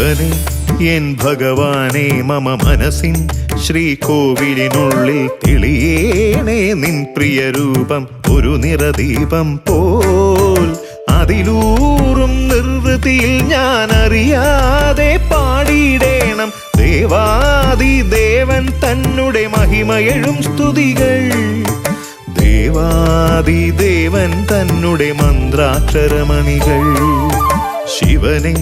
ശിവനെ എൻ ഭഗവാനെ മമ മനസ്സിൻ ശ്രീകോവിലിനുള്ളിൽ തെളിയേണേ നിൻ പ്രിയരൂപം ഒരു നിറദീപം പോൽ. അതിലൂറും നിർവൃതിയിൽ ഞാൻ അറിയാതെ പാടിയിടേണം ദേവാദിദേവൻ തന്നെ മഹിമയെഴും സ്തുതികൾ. ദേവാദിദേവൻ തന്നെ മന്ത്രാക്ഷരമണികൾ. ശിവനെ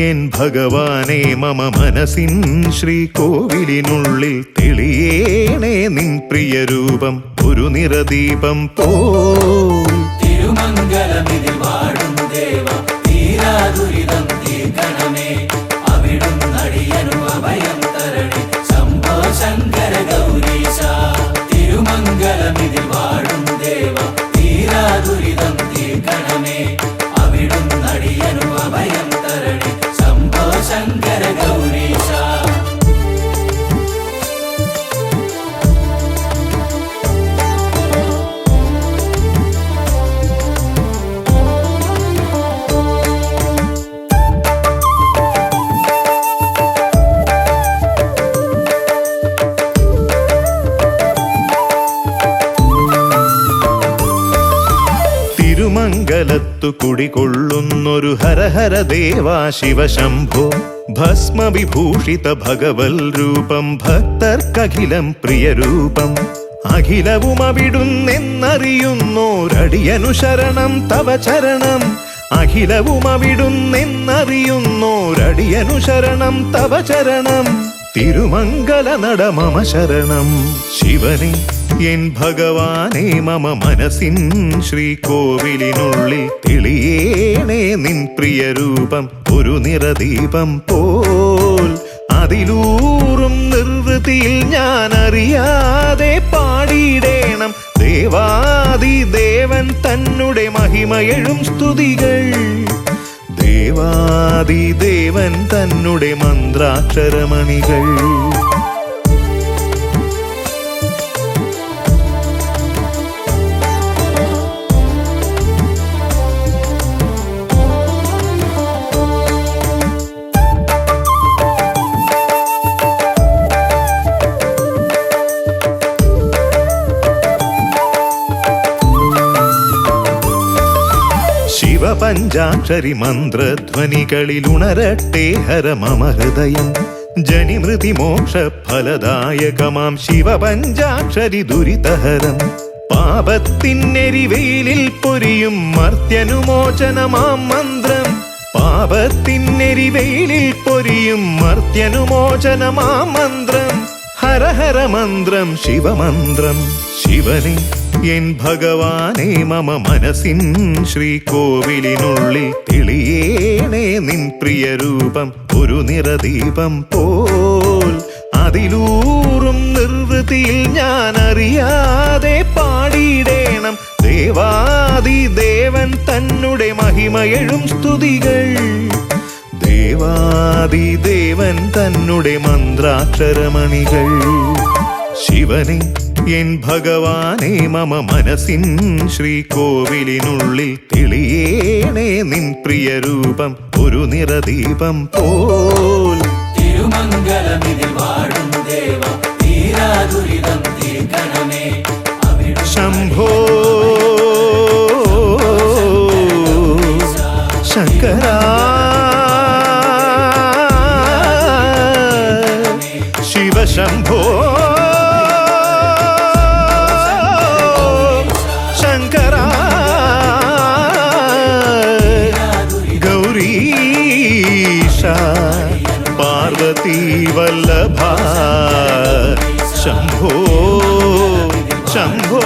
എൻ ഭഗവാനെ മമ മനസ്സിൻ ശ്രീകോവിലിനുള്ളിൽ തെളിയേണേ നിൻ പ്രിയരൂപം ഒരു നിറദീപം പോൽ. തിരുമംഗലമിതിൽ വാഴും ദേവ തീരാദുരിതം തീർക്കണമേ അവിടുന്നടിയനു അഭയം തരണേ ശംഭോ ശങ്കര ഗൗരീശ. തിരുമംഗലമിതിൽ വാഴും ദേവ തീരാദുരിതം തീർക്കണമേ അവിടുന്നടിയനു അഭയം തരണേ ശംഭോ ശങ്കര ഗൗരീശ. തിരുമംഗലത്തു കുടികൊള്ളുന്നൊരു ഹരഹര ദേവാ ശിവശംഭോ. ഭസ്മവിഭൂഷിത ഭഗവൽ രൂപം ഭക്തർക്കഖിലം പ്രിയരൂപം. അഖിലവും അവിടുന്നെന്നറിയുന്നോരടിയനു ശരണം തവ ചരണം. അഖിലവും അവിടുന്നെന്നറിയുന്നോരടിയനു ശരണം തവ ചരണം. തിരുമംഗല നട മമ ശരണം. ശിവനെ എൻ ഭഗവാനെ മമ മനസ്സിൻ ശ്രീകോവിലിനുള്ളിൽ തെളിയേണേ നിൻ പ്രിയരൂപം ഒരു നിറദീപം പോൽ. അതിലൂറും നിർവൃതിയിൽ ഞാൻ അറിയാതെ പാടിയിടേണം ദേവാദിദേവൻ തന്നെ മഹിമയെഴും സ്തുതികൾ. ദേവാദിദേവൻ തന്നെ മന്ത്രാക്ഷരമണികൾ. ശിവപഞ്ചാക്ഷരി മന്ത്രധ്വനികളിലുണരട്ടെ ഹര മമ ഹൃദയം. ജനിമൃതി മോക്ഷ ഫലദായകമാം ശിവപഞ്ചാക്ഷരി ദുരിതഹരം. പാപത്തിനെരിവെയിലിൽ പൊരിയും മർത്യനുമോചനമാം മന്ത്രം. പാപത്തിനെരിവെയിലിൽ പൊരിയും മർത്യനുമോചനമാം മന്ത്രം. ഹരഹര മന്ത്രം ശിവമന്ത്രം. ശിവനെ എൻ ഭഗവാനെ മമ മനസ്സിൻ ശ്രീകോവിലിനുള്ളിൽ തെളിയേണേ നിൻ പ്രിയരൂപം ഒരു നിറദീപം പോൽ. അതിലൂറും നിർവൃതിയിൽ ഞാൻ അറിയാതെ പാടിയിടേണം ദേവാദിദേവൻ തന്നെ മഹിമയെഴും സ്തുതികൾ. ദേവാദിദേവൻ തന്നെ മന്ത്രാക്ഷരമണികൾ. ശിവനെ എൻ ഭഗവാനെ മമ മനസ്സിൻ ശ്രീകോവിലിനുള്ളിൽ തെളിയേണേ നിൻ പ്രിയരൂപം ഒരു നിറദീപം പോൽ. തിരുമംഗലമിതിൽ വാഴും ദേവ തീരാദുരിതം തീർക്കണമേ ശംഭോ ശങ്കര ശിവശംഭോ ശങ്കര ഗൗരീശ പാർവതി വല്ലഭ ശംഭോ ശംഭോ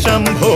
ശംഭോ.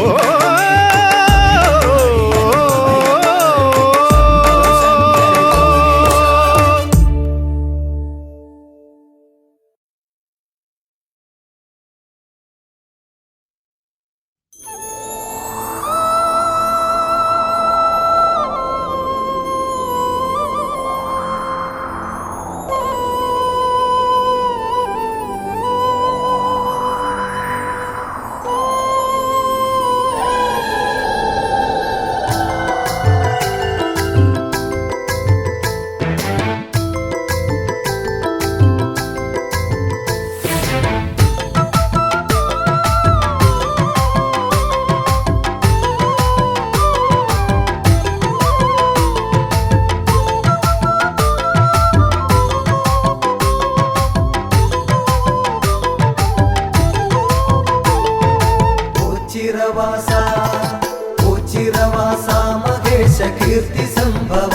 കീർത്തി സംഭവ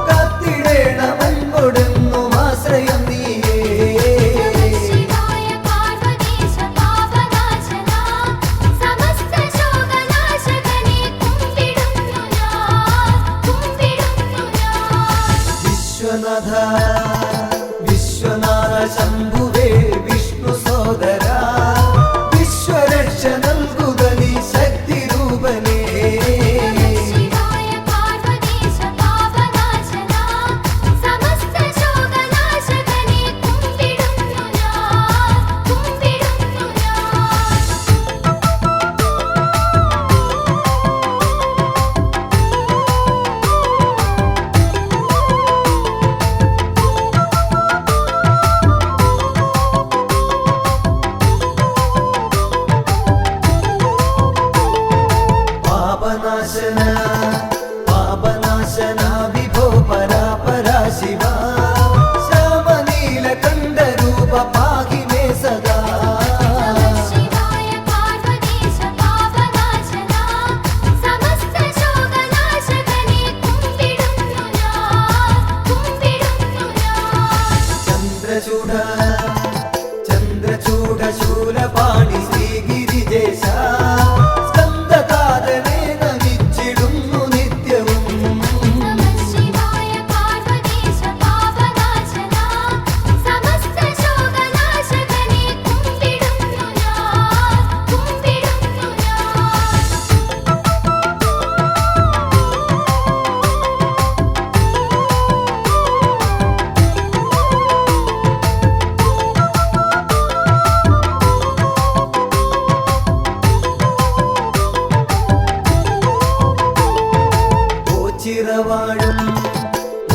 കാത്തിടേണമെൻപൊടുന്നും ആശ്രയം നീയേ. വിശ്വനാഥ വിശ്വനാഥ ശംഭുവേ വിഷ്ണു സോദര വിശ്വരക്ഷ നൽകുക നീ ശക്തി രൂപനേ. പാപനാശന പാപനാശന വിഭോ പരാപരാ ശിവ ശ്യാമനീല കണ്ഠ രൂപ പാഹി മേ സദാ. ചന്ദ്രചൂഡ ചന്ദ്രചൂഡ ശൂലപാണി ശ്രീഗിരിജേശ സ്കന്ദകാരനെ നമിച്ചിടുന്നു നിത്യവും.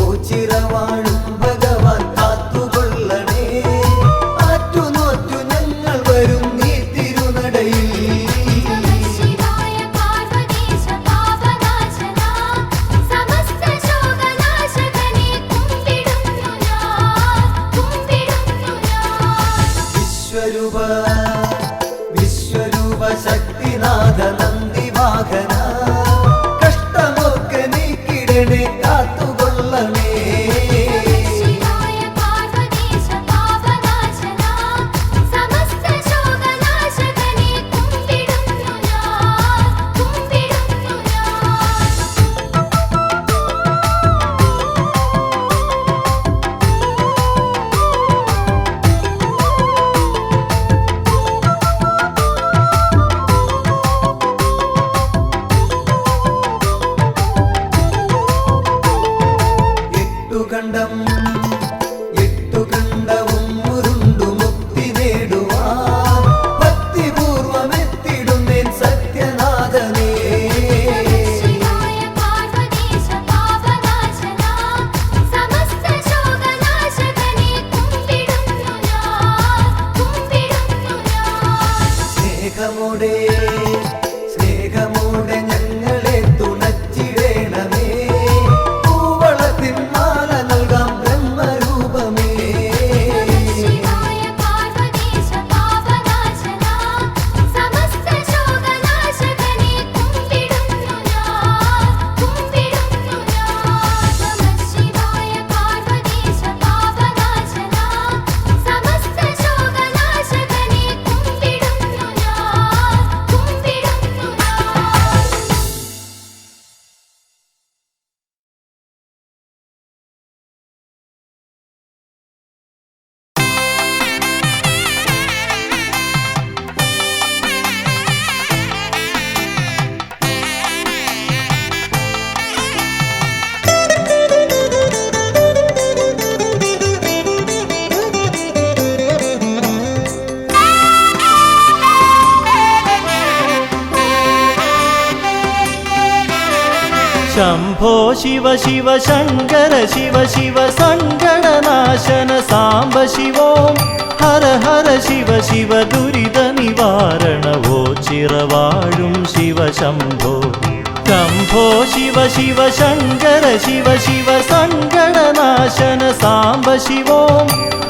ഓച്ചിറവാഴും ഭഗവാൻ കാത്തുകൊള്ളണേ. ആറ്റുനോറ്റു ഞങ്ങൾ വരും നീ തിരുനടയിൽ. വിശ്വരൂപ വിശ്വരൂപ ശക്തിനാഥ നന്ദി വാഹന കഷ്ടമൊക്കെ നീക്കിടണേ കാത്തുകൊള്ളണേ. എട്ടുകണ്ടവും ഉരുണ്ടു മുക്തി നേടുവാൻ ഭക്തിപൂർവമെത്തിടുന്നേൻ സത്യനാഥനേ. സ്നേഹമോടെ സ്നേഹമോടെ ഞങ്ങളെ തുണച്ചിടേണമേ. പൂവളത്തിൻ മാല നൽകാം ബ്രഹ്മരൂപമേ. शम्भो शिव शिव शङ्कर शिव शिव सङ्कटनाशन साम्ब शिवों हर हर शिव शिव दुरित निवारण वो चिरवाळुं शिव शम्भो शम्भो शिव शिव शङ्कर शिव शिव सङ्कटनाशन साम्ब शिवों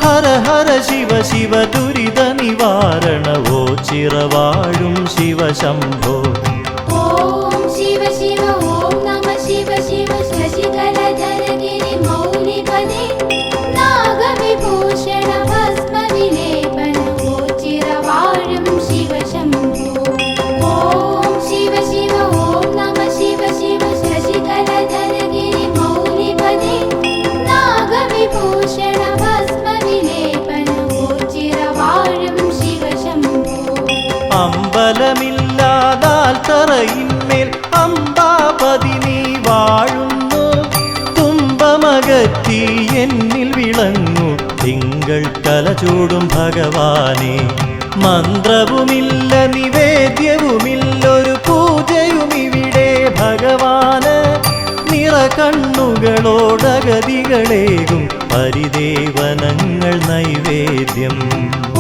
हर हर शिव शिव दुरित निवारण वो चिरवाळुं शिव शम्भो ओम शिव शिव ओम नमः शिव ചൂടും ഭഗവാനെ. മന്ത്രവുമില്ല നിവേദ്യവുമില്ലൊരു പൂജയും ഇവിടെ ഭഗവാന്. നിറകണ്ണുകളോടഗതികളേകും പരിദേവനങ്ങൾ നൈവേദ്യം.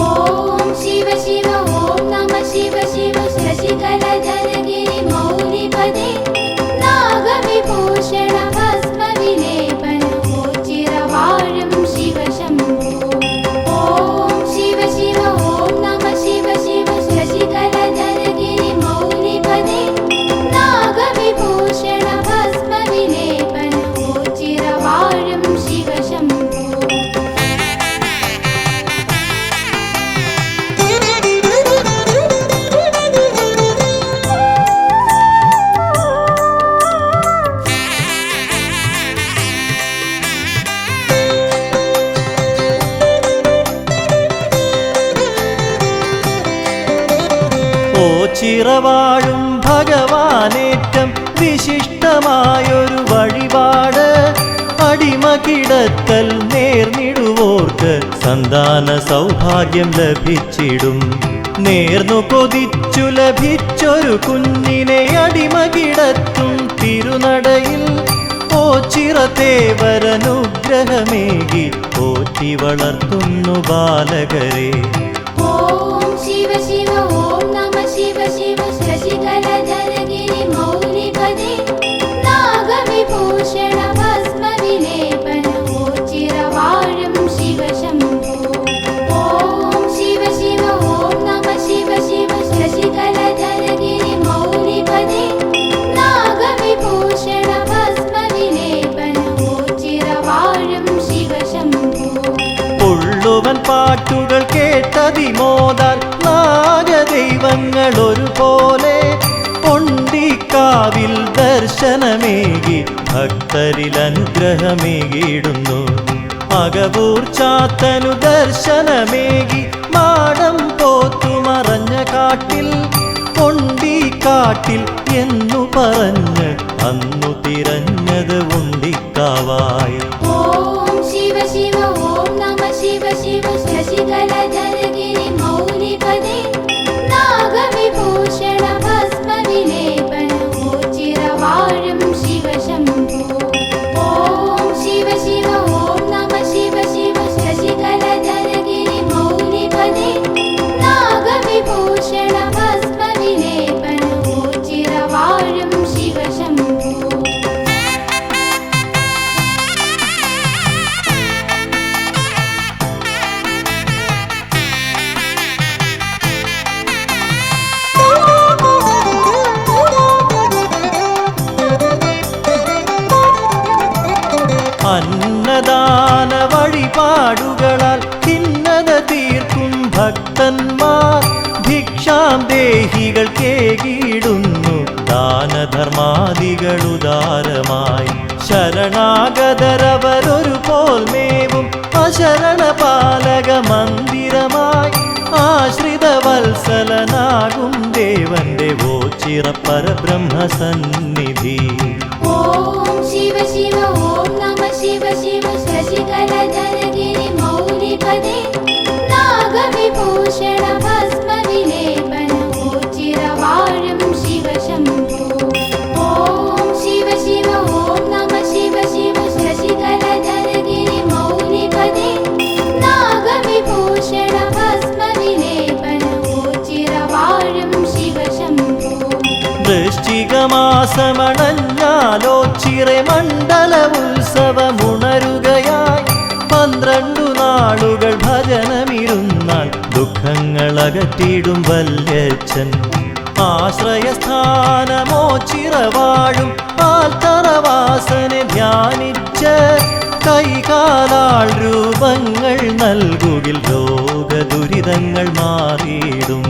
ഓം ശിവ ശിവ ഓം നമ ശിവ ശിവ ശശികലധരഗിരി മൗലിപദേ നാഗവിഭൂഷണ ഭസ്മവിലേപന ചിരവാഴും ശിവ ശംഭോ. ഓം ശിവ ശിവ ഓം നമ ശിവ ശിവ ശശികലധരഗിരി മൗലിപദേ നാഗവിഭൂഷണ ഭസ്മവിലേപന ചിരവാഴും ശിവ ശംഭോ. ചിറവാഴും ഭഗവാനേറ്റം വിശിഷ്ടമായൊരു വഴിപാട്. അടിമ കിടത്തൽ നേർന്നിടുവോർക്ക് സന്താന സൗഭാഗ്യം ലഭിച്ചിടും. നേർന്നു കൊതിച്ചു ലഭിച്ചൊരു കുഞ്ഞിനെ അടിമ കിടത്തും തിരുനടയിൽ. ഓച്ചിറത്തേവരനുഗ്രഹമേകി പോറ്റി വളർത്തുന്നു ബാലകരെ. ഓം ശിവ ശിവ ഓം നമ ശിവ ശിവ ശശികലധരഗിരി മൗലിപദേ നാഗവിഭൂഷണ ഭസ്മവിലേപന ചിരവാഴും ശിവ ശംഭോ. ഓം ശിവ ശിവ ഓം നമ ശിവ ശിവ ശശികലധരഗിരി മൗലിപദേ നാഗവിഭൂഷണ ഭസ്മവിലേപന ചിരവാഴും ശിവ ശംഭോ. ഉള്ളുവൻ പാട്ടുകൾ കേട്ടതിമോദാൽ നാഗദൈവങ്ങൾ ഒരുപോലെ പൊണ്ടിക്കാവിൽ ദർശനമേകി ഭക്തരിൽ അനുഗ്രഹമേകിയിടുന്നു. അകവൂർ ചാത്തനു ദർശനമേകി മാടം പോത്തുമറഞ്ഞ കാട്ടിൽ പൊണ്ടിക്കാട്ടിൽ എന്നു പറഞ്ഞ് അന്നു തിരഞ്ഞത് ഉണ്ടിക്കാവായി. ഓം ശിവ ശിവ ഓം നമ ശിവ ശിവ ശശികലധരഗിരി മൗലിപദേ നാഗവിഭൂഷണ ഭസ്മവിലേപന ചിരവാഴും ശിവ ശംഭോ. ഓം ശിവ ശിവ ഓം നമ ശിവ ശിവ ശശികലധരഗിരി മൗലിപദേ നാഗവിഭൂഷണ ഭസ്മവിലേപന ചിരവാഴും ശിവ ശംഭോ. അന്നദാന വഴിപാടുകളാൽ ഭിന്നത തീർക്കും ഭക്തന്മാർ ഭിക്ഷാം ദേഹികൾ കേകിടുന്നു ദാനധർമാദികളുദാരമായി. ശരണാഗതരവരൊരു പോൽ മേവും അശരണ പാലക മന്ദിരമായി. ആശ്രിത വത്സലനാകും ദേവന്റെ ഓച്ചിറ പരബ്രഹ്മസന്നിധി. ഓം ശിവ ശിവ ഓം നമ ശിവ ശിവ ശശികലധരഗിരി മൗലിപദേ നാഗവിഭൂഷണ ഭസ്മവിലേപന ചിരവാഴും ശിവ ശംഭോ. ഓം ശിവ ശിവ ഓം നമ ശിവ ശിവ ശശികലധരഗിരി മൗലിപദേ നാഗവിഭൂഷണ ഭസ്മവിലേപന ചിരവാഴും ശിവ ശംഭോ. വൃശ്ചികമാസമണഞ്ഞാലോച്ചിറെ മണ്ഡല ഉത്സവമുണരുകയായി. 12 നാളുകൾ ഭജനമിരുന്നാൽ ദുഃഖങ്ങളകറ്റിടും വല്യച്ഛൻ. ആശ്രയസ്ഥാനമോ ചിറവാഴും ആൽത്തറവാസനെ ധ്യാനിച്ച് കൈകാലാൾ രൂപങ്ങൾ നൽകുകിൽ രോഗദുരിതങ്ങൾ മാറിയിടും.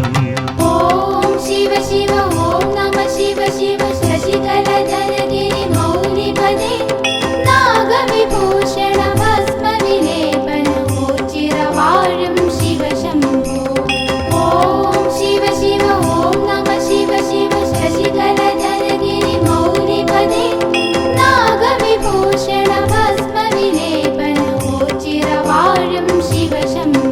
ഓം ശിവ ശിവ ഓം നമ ശിവ ശിവ ശശികലധരഗിരി മൗലിപദേ നാഗവിഭൂഷണ ഭസ്മവിലേപന ചിരവാഴും ശിവ ശംഭോ. ഓം ശിവ ശിവ ഓം നമ ശിവ ശിവ ശശികലധരഗിരി മൗലിപദേ നാഗവിഭൂഷണ ഭസ്മവിലേപന ചിരവാഴും ശിവ ശംഭോ.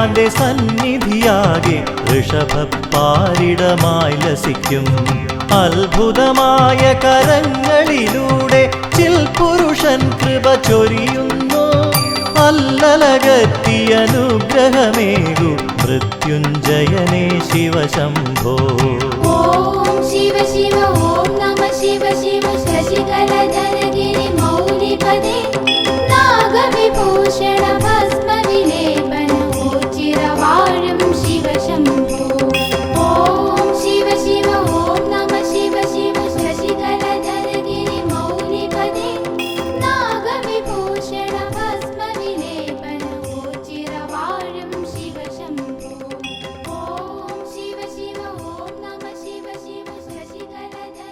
ഭഗവാന്റെ സന്നിധിയാകെ ഋഷഭപ്പാരിടമായി ലസിക്കും അത്ഭുതമായ കരങ്ങളിലൂടെ ചിൽപുരുഷൻ കൃപ ചൊരിയുന്നു അല്ലലകത്തി അനുഗ്രഹമേകു മൃത്യുഞ്ജയനേ ശിവശംഭോ ഓം ശിവ ശിവ ഓം നമ ശിവ ശിവ ശശികലധരഗിരി മൗലിപദേ നാഗവിഭൂഷണ ഭസ്മ വിലേപനോച്ചിരവാഴും ശിവശംഭോ ഓം ശിവ ശിവ ഓം നമ ശിവ ശിവ ശശികലധരഗിരി മൗലിപദേ നാഗവിഭൂഷണ ഭസ്മ വിലേപനോച്ചിരവാഴും ശിവശംഭോ ഓം ശിവ ശിവ ഓം നമ ശിവ ശിവ ശശികലധരഗിരി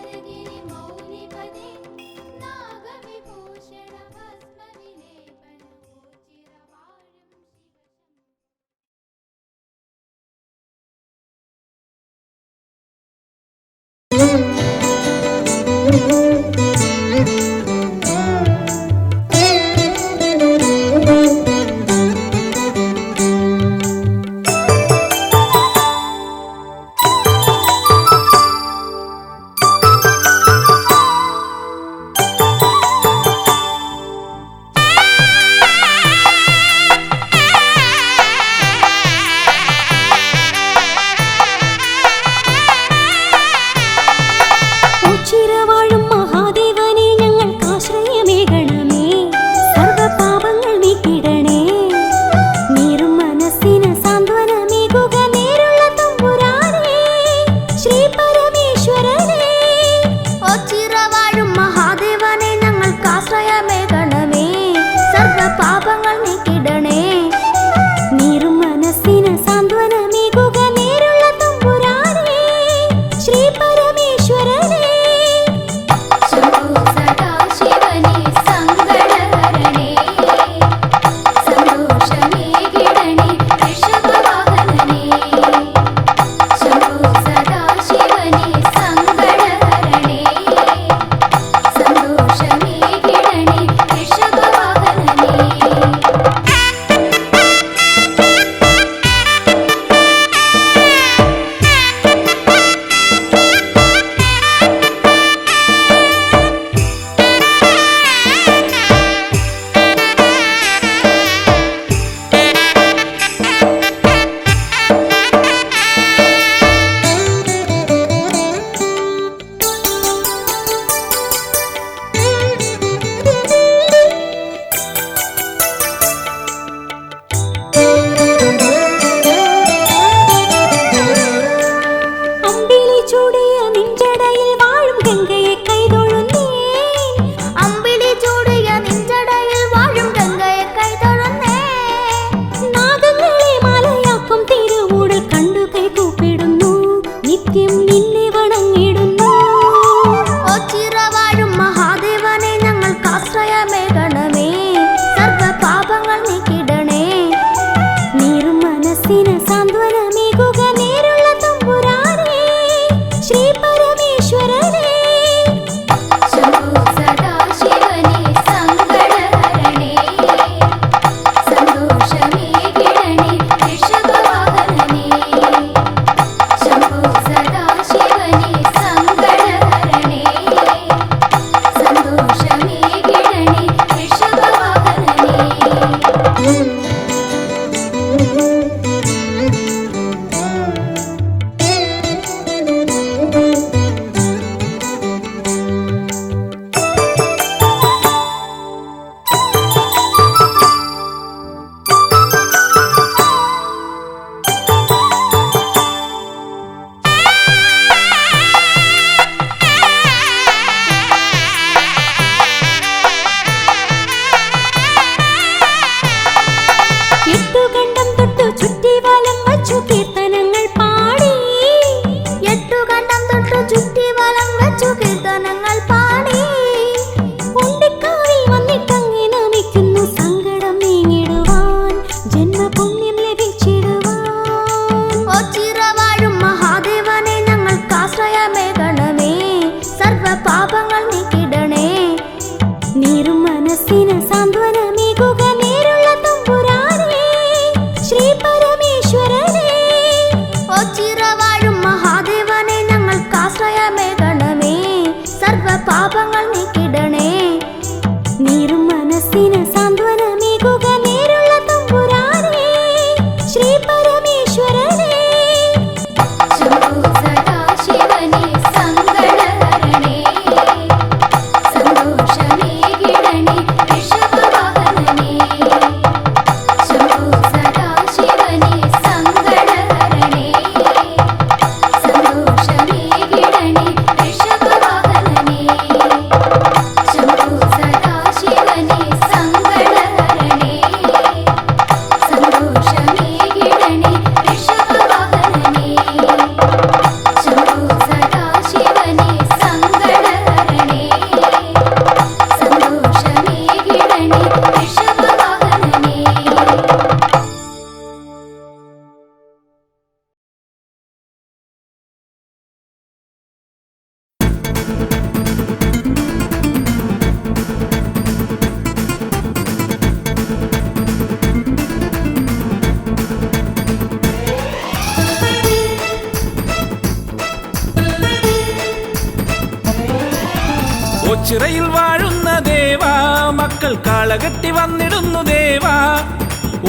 ഓച്ചിറയിൽ വാഴുന്ന ദേവാ മക്കൾ കാളകെട്ടി വന്നിടുന്നു ദേവാ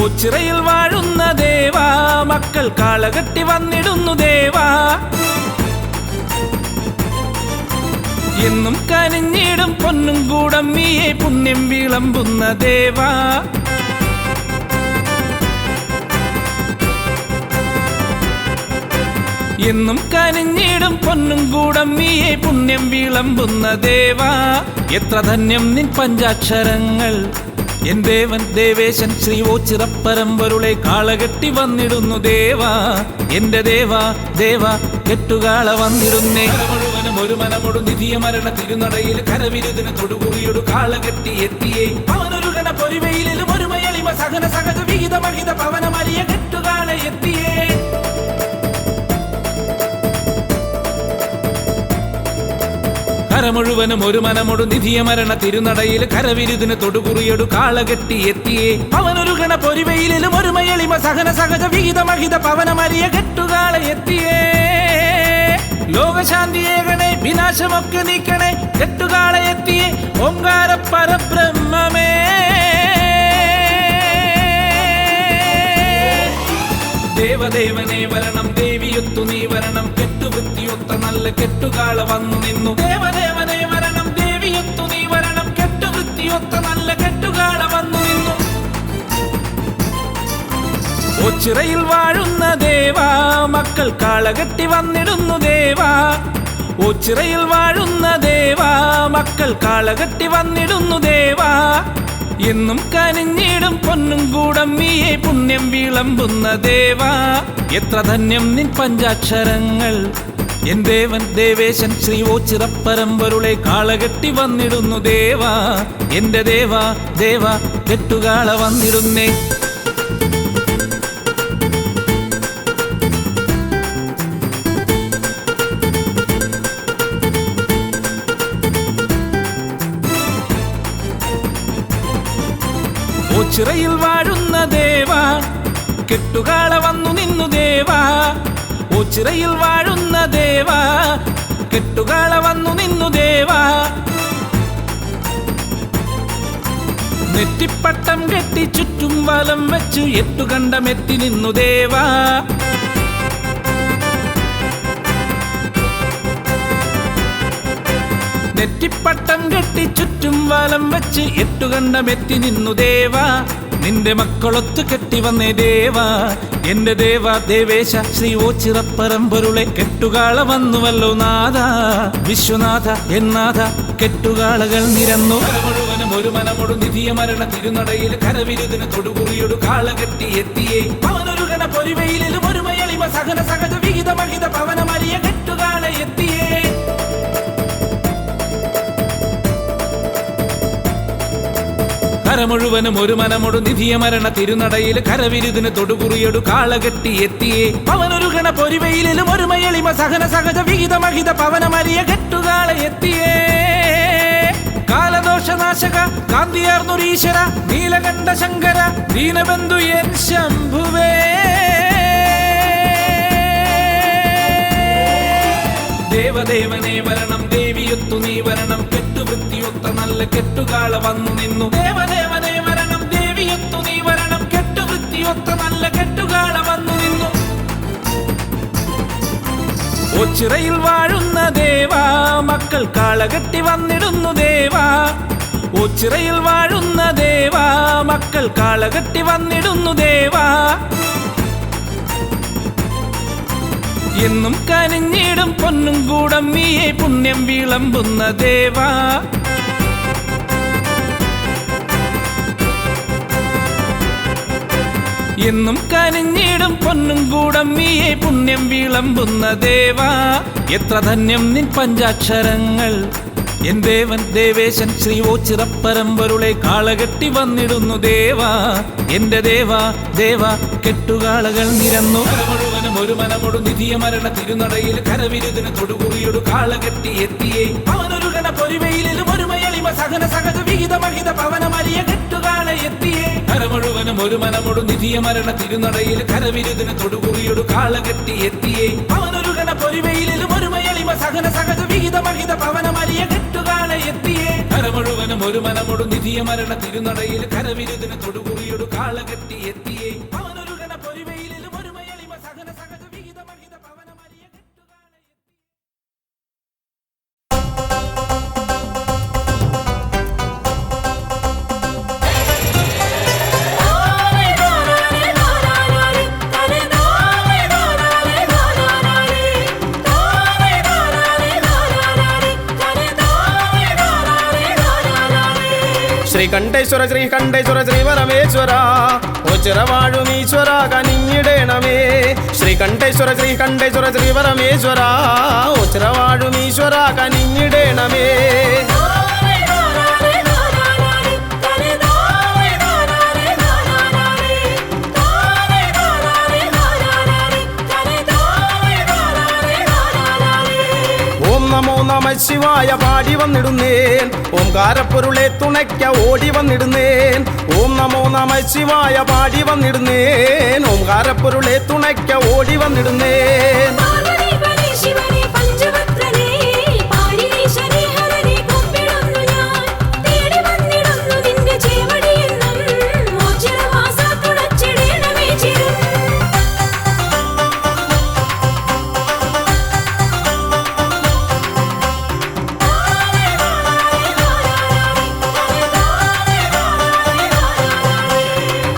ഓച്ചിറയിൽ വാഴുന്ന ദേവാ മക്കൾ കാളകെട്ടി വന്നിടുന്നു ദേവാ എന്നും കനിഞ്ഞിടും പൊന്നും കൂടം നീയെ പുണ്യം വിളമ്പുന്ന ദേവാ എന്നും കനിഞ്ഞിടും പൊന്നും കൂടം നീയെ പുണ്യം വിളമ്പുന്ന ദേവാ എത്ര ധന്യം നിൻ പഞ്ചാക്ഷരങ്ങൾ എൻ ദേവൻ ദേവേശൻ ശ്രീ ഓച്ചിറപ്പരമ്പൊരുളെ കാളകെട്ടി വന്നിടുന്നു ദേവാ എന്റെ ദേവാ ദേവാ കെട്ടുകാള വന്നിടുന്നേ മുഴുവനും ഒരു മനമൊടു നിധിയ മരണ തിരുനടയിൽ കരവിരുതിന് തൊടുകുറിയൊടു കാളകെട്ടി എത്തിയേ അവനൊരു ഗണ പൊരിവയിലും ഒരു മയളിമ സഹന സഹജ വിഹിത മഹിത പവനമരിയ കെട്ടുകാള എത്തിയേ കര മുഴുവനും ഒരു മനമൊടു നിധിയ മരണ തിരുനടയിൽ കരവിരുതിന് തൊടുകുറിയൊടു കാളകെട്ടി എത്തിയേ അവനൊരു ഗണ പൊരിവയിലും ഒരു മയളിമ സഹന സഹജ വിഹിത മഹിത പവനമരിയ കെട്ടുകാള എത്തിയേ ലോകശാന്തിയേകണേ വിനാശമൊക്കെ നീക്കണേ കെട്ടുകാള എത്തിയേ ഓംകാര പരബ്രഹ്മമേ ദേവദേവനെ വരണം ദേവിയൊത്തു നീ വരണം കെട്ടുവൃത്തിയൊത്ത നല്ല കെട്ടുകാള വന്നു നിന്നു ദേവദേവനെ വരണം ദേവിയൊത്തു നീ വരണം കെട്ടുവൃത്തിയൊത്ത നല്ല കെട്ടുകാള വന്നു നിന്നു ഓച്ചിറയിൽ വാഴുന്ന ദേവാ മക്കൾ കാളകെട്ടി വന്നിടുന്നു ദേവാ ഓച്ചിറയിൽ വാഴുന്ന ദേവാ മക്കൾ കാളകെട്ടി വന്നിടുന്നു ദേവാ എന്നും കനിഞ്ഞിടും പൊന്നും കൂടം നീയെ പുണ്യം വിളമ്പുന്ന ദേവാ എത്ര ധന്യം നിൻ പഞ്ചാക്ഷരങ്ങൾ എൻ ദേവൻ ദേവേശൻ ശ്രീ ഓച്ചിറപ്പരമ്പൊരുളെ കാളകെട്ടി വന്നിടുന്നു ദേവാ എന്റെ ദേവാ ദേവാ കെട്ടുകാള വന്നിടുന്നേ ഓച്ചിറയിൽ വാഴുന്ന ദേവാ കെട്ടുകാള വന്നു നിന്നു ദേവാ ഓച്ചിറയിൽ വാഴുന്ന ദേവാ കെട്ടുകാള വന്നു നിന്നു ദേവാ നെറ്റിപ്പട്ടം കെട്ടി ചുറ്റും വലം വെച്ചു എട്ടുകണ്ടമെത്തി നിന്നു ദേവാ നെറ്റിപ്പട്ടം കെട്ടി ചുറ്റും വലം വെച്ച് എട്ടുകണ്ടമെത്തി നിന്നു ദേവാ നിന്റെ മക്കളൊത്തു കെട്ടി വന്നേ ദേവാ എന്റെ ദേവാ ദേവേശ ശ്രീ ഓച്ചിറപ്പരമ്പൊരുളെ കെട്ടുകാള വന്നുവല്ലോ നാഥ വിശ്വനാഥ എന്നാഥ കെട്ടുകാളകൾ നിരന്നു മുഴുവനും ഒരു മനമൊടു നിധിയ മരണ തിരുനടയിൽ കരവിരുതിന് തൊടുകുറിയൊടു കാളകെട്ടി എത്തിയേ അവനൊരു ഗണ പൊരിവയിലും ഒരു മയളിമ സഹന സഹജ വിഹിത മഹിത പവനമരിയ കെട്ടുകാള എത്തിയേ കര മുഴുവനും ഒരു മനമൊടു നിധിയ മരണ തിരുനടയിൽ കരവിരുതിന് തൊടുകുറിയൊടു കാളകെട്ടി എത്തിയേ അവനൊരു ഗണ പൊരിവയിലും ഒരു മയളിമ സഹന സഹജ വിഹിത മഹിത പവനമരിയ കെട്ടുകാള എത്തിയേ കാലദോഷനാശക കാന്തിയാർന്നൊരീശ്വര നീലകണ്ഠ ശങ്കര ദീനബന്ധു എൻ ശംഭുവേ ദേവദേവനെ വരണം ദേവിയൊത്തു നീ വരണം കെട്ടുവൃത്തിയൊത്ത നല്ല കെട്ടുകാള വന്നു നിന്നു ദേവദേവനെ വരണം ദേവിയൊത്തു നീ വരണം കെട്ടുവൃത്തിയൊത്ത നല്ല കെട്ടുകാള വന്നു നിന്നു ഓച്ചിറയിൽ വാഴുന്ന ദേവാ മക്കൾ കാളകെട്ടി വന്നിടുന്നു ദേവാ ഓച്ചിറയിൽ വാഴുന്ന ദേവാ മക്കൾ കാളകെട്ടി വന്നിടുന്നു ദേവാ എന്നും കനിഞ്ഞിടും പൊന്നും കൂടം നീയെ പുണ്യം വിളമ്പുന്ന ദേവാ എന്നും കനിഞ്ഞിടും പൊന്നും കൂടം നീയെ പുണ്യം വിളമ്പുന്ന ദേവാ എത്ര ധന്യം നിൻ പഞ്ചാക്ഷരങ്ങൾ എൻ ദേവൻ ദേവേശൻ ശ്രീ ഓച്ചിറപ്പരമ്പൊരുളെ കാളകെട്ടി വന്നിടുന്നു ദേവാ എന്റെ ദേവാ ദേവാ കെട്ടുകാളകൾ നിരന്നു മുഴുവനും ഒരു മനമൊടു നിധിയ മരണ തിരുനടയിൽ കരവിരുതിന് തൊടുകുറിയൊടു കാളകെട്ടി എത്തിയേ അവനൊരു ഗണ പൊരിവയിലും ഒരു മയളിമ സഹന സഹജ വിഹിത മഹിത പവനമരിയ കെട്ടുകാള എത്തിയേ കര മുഴുവനും ഒരു മനമൊടു നിധിയ മരണ തിരുനടയിൽ കരവിരുതിന് തൊടുകുറിയൊടു കാളകെട്ടി എത്തിയേ അവനൊരു ഗണ പൊരിവയിലും ഒരു മയളിമ സഹന സഹജ വിഹിത മഹിത പവനമരിയ കെട്ടുകാള കെട്ടുകാണെ എത്തിയേ കര മുഴുവനും ഒരു മനമൊടു നിധിയ മരണ തിരുനടയിൽ കരവിരുദിന് തൊടുകുറിയൊടു കാള കെട്ടി എത്തിയേ അവനൊരുകണ പൊരിവയിലും ഒരു മയളിമ സഹന സഹജ വിഹിത മഹിത പവനമരിയ കെട്ടുകാണെ ശ്രീകണ്ഠേശ്വര ശ്രീകണ്ഠേശ്വര ശ്രീപരമേശ്വര ഒച്ചിറവാഴുമീശ്വര കനിഞ്ഞിടേണമേ ശ്രീകണ്ഠേശ്വര ശ്രീകണ്ഠേശ്വര ശ്രീപരമേശ്വര ഒച്ചിറവാഴുമീശ്വര കനിഞ്ഞിടേണമേ ഓം നമോ നമ ശിവായ പാടി വന്നിടുന്നേൻ ഓംകാരപ്പൊരുളെ തുണയ്ക്ക ഓടി വന്നിടുന്നേൻ ഓം നമോ നമ ശിവായ പാടി വന്നിടുന്നേൻ ഓംകാരപ്പൊരുളെ തുണയ്ക്ക ഓടി വന്നിടുന്നേൻ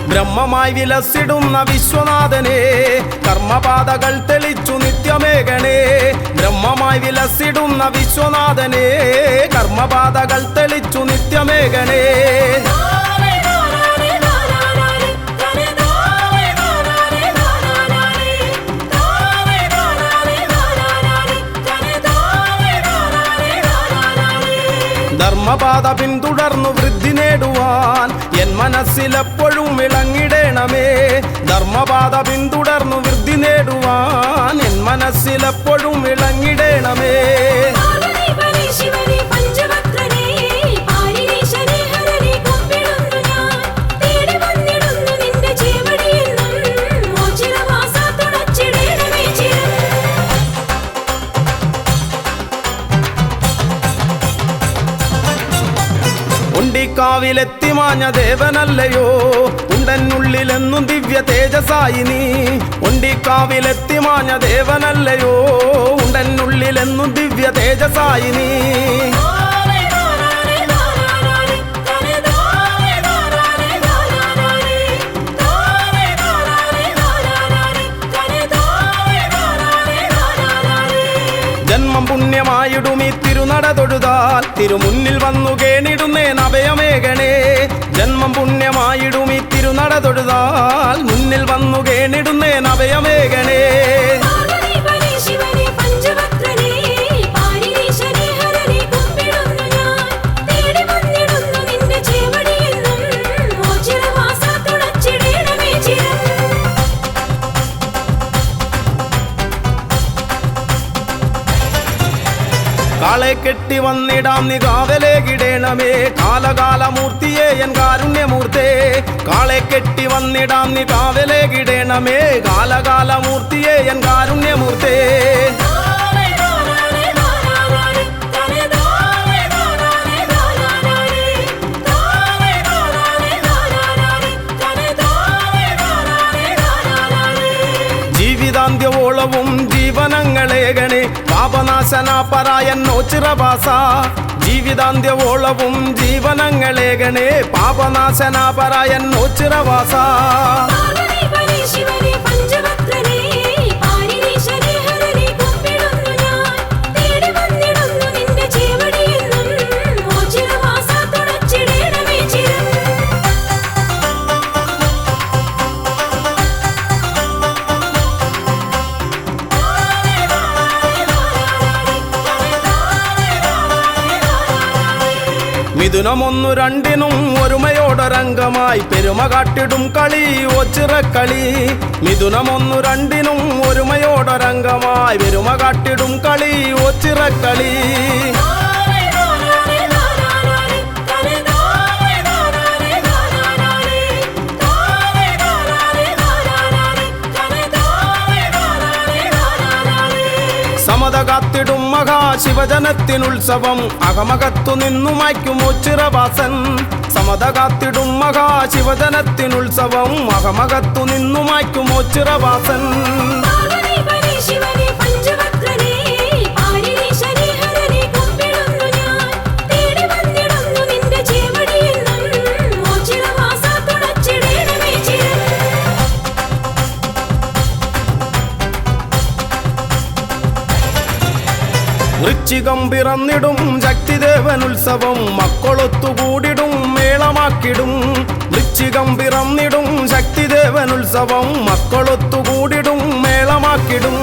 ബ്രഹ്മമായി വിലസിടുന്ന വിശ്വനാഥനെ കർമ്മപാതകൾ തെളിച്ചു നിത്യമേകണേ ബ്രഹ്മമായി വിലസിടുന്ന വിശ്വനാഥനെ കർമ്മപാതകൾ തെളിച്ചു നിത്യമേകണേ ധർമ്മപാത പിന്തുടർന്നു വൃദ്ധി നേടുവാൻ എൻ മനസ്സിലെപ്പോഴും വിളങ്ങിടേണമേ ധർമ്മപാത പിന്തുടർന്നു വൃദ്ധി നേടുവാൻ എൻ മനസ്സിലെപ്പോഴും വിളങ്ങിടേണമേ ഉണ്ടിക്കാവിലെത്തിമാഞ്ഞ ദേവനല്ലയോ ഉണ്ടനുള്ളിലെന്നും ദിവ്യ തേജസായി നീ ഉണ്ടിക്കാവിലെത്തിമാഞ്ഞ ദേവനല്ലയോ ഉണ്ടനുള്ളിലെന്നും ദിവ്യ തേജസായി നീ ജന്മം പുണ്യമായിടുമീ തിരുനട തൊഴുതാൽ തിരുമുന്നിൽ വന്നു കേണിടുന്നേൻ അഭയമേകണേ ജന്മം പുണ്യമായിടുമീ തിരുനട തൊഴുതാൽ മുന്നിൽ വന്നു കേണിടുന്നേൻ അഭയമേകണേ കാളെ കെട്ടി വന്നിടാം നീ കാവലേകിടേണമേ കാലകാലമൂർത്തിയെ എൻ കാരുണ്യമൂർത്തേ കാളെ കെട്ടി വന്നിടാം നീ കാവലേകിടേണമേ കാലകാലമൂർത്തിയെ എൻ കാരുണ്യമൂർത്തേ ജീവിതാന്ത്യവോളവും ജീവനങ്ങളേകണേ പാപനാശന പരായന്നോ ചിറവാസ ജീവിതാന്ത്യവോളവും ജീവനങ്ങളേകണേ പാപനാശന പരായന്നോ ചിറവാസ മിഥുനമൊന്നു രണ്ടിനും ഒരുമയോടൊരംഗമായി പെരുമ കാട്ടിടും കളി ഒച്ചിറക്കളി മിഥുനമൊന്നു രണ്ടിനും ഒരുമയോടൊരംഗമായി പെരുമ കാട്ടിടും കളി ഒച്ചിറക്കളി കാത്തിടും മഹാശിവജനത്തിനുത്സവം അകമകത്തു നിന്നു മായ്ക്കും ഓച്ചിറവാസൻ സമത കാത്തിടും മഹാശിവജനത്തിനുത്സവം അകമകത്തു നിന്നു മായ്ക്കും ഓച്ചിറവാസൻ വൃശ്ചികം പിറന്നിടും ശക്തിദേവനുത്സവം മക്കളൊത്തുകൂടിടും മേളമാക്കിടും വൃശ്ചികം പിറന്നിടും ശക്തിദേവനുത്സവം മക്കളൊത്തുകൂടിടും മേളമാക്കിടും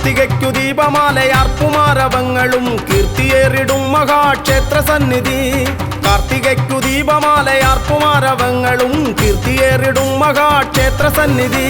കാർത്തികയ്ക്കു ദീപമാലയാർപ്പുമാരവങ്ങളും കീർത്തിയേറിടും മഹാക്ഷേത്ര സന്നിധി കാർത്തികയ്ക്കു ദീപമാലയാർപ്പുമാരവങ്ങളും കീർത്തിയേറിടും മഹാക്ഷേത്ര സന്നിധി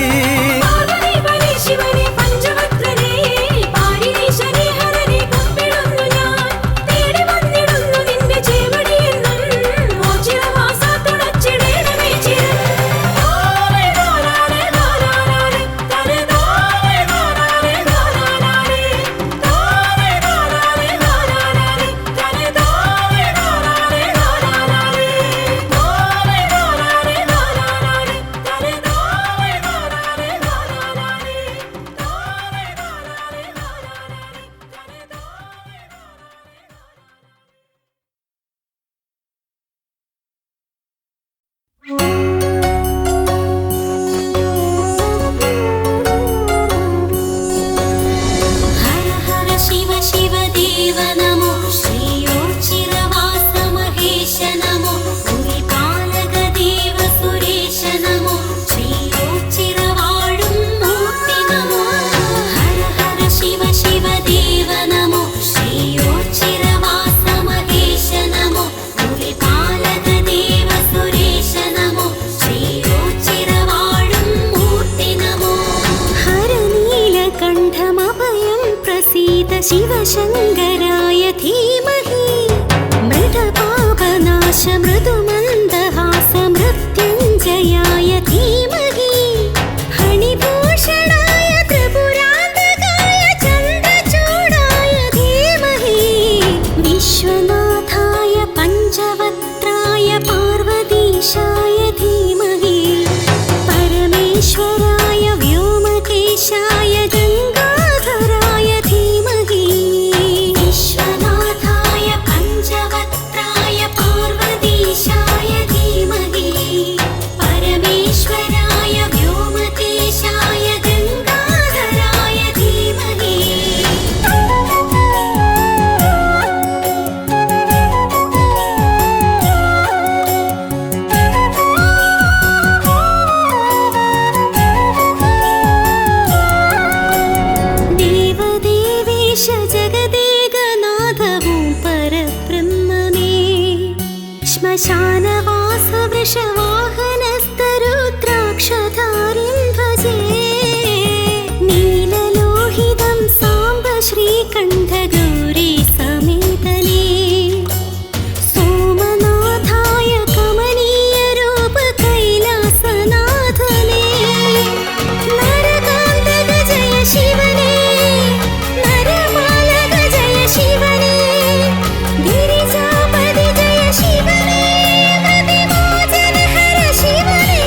शिवशङ्कराय धीमहि मृतपापनाश मृदुमन्दहास मृत्युञ्जयाय धीमहि हणिभूषणाय त्रिपुरान्तकाय चन्द्रचूडाय धीमहि विश्वनाथाय पञ्चवक्त्राय पार्वतीशाय धीमहि परमेश्वराय व्योमकेशाय गङ्गाधराय धीमहि विश्वनाथाय पञ्चवक्त्राय पार्वतीशाय धीमहि परमेश्वराय व्योमकेशाय गङ्गाधराय धीमहि देवदेवेश जगदेकनाथवो परब्रह्ममे श्मशानवास वृषवाहनस्तरुद्राक्षधारिं भजे नीललोहितं साम्ब श्रीकण्ठगौरी समेतने सोमनाथाय कमनीयरूप कैलासनाथने नरकान्तक जय शिवने नरमालक जय शिवने गिरिजापति जय शिवने मतिमोचन हर शिवने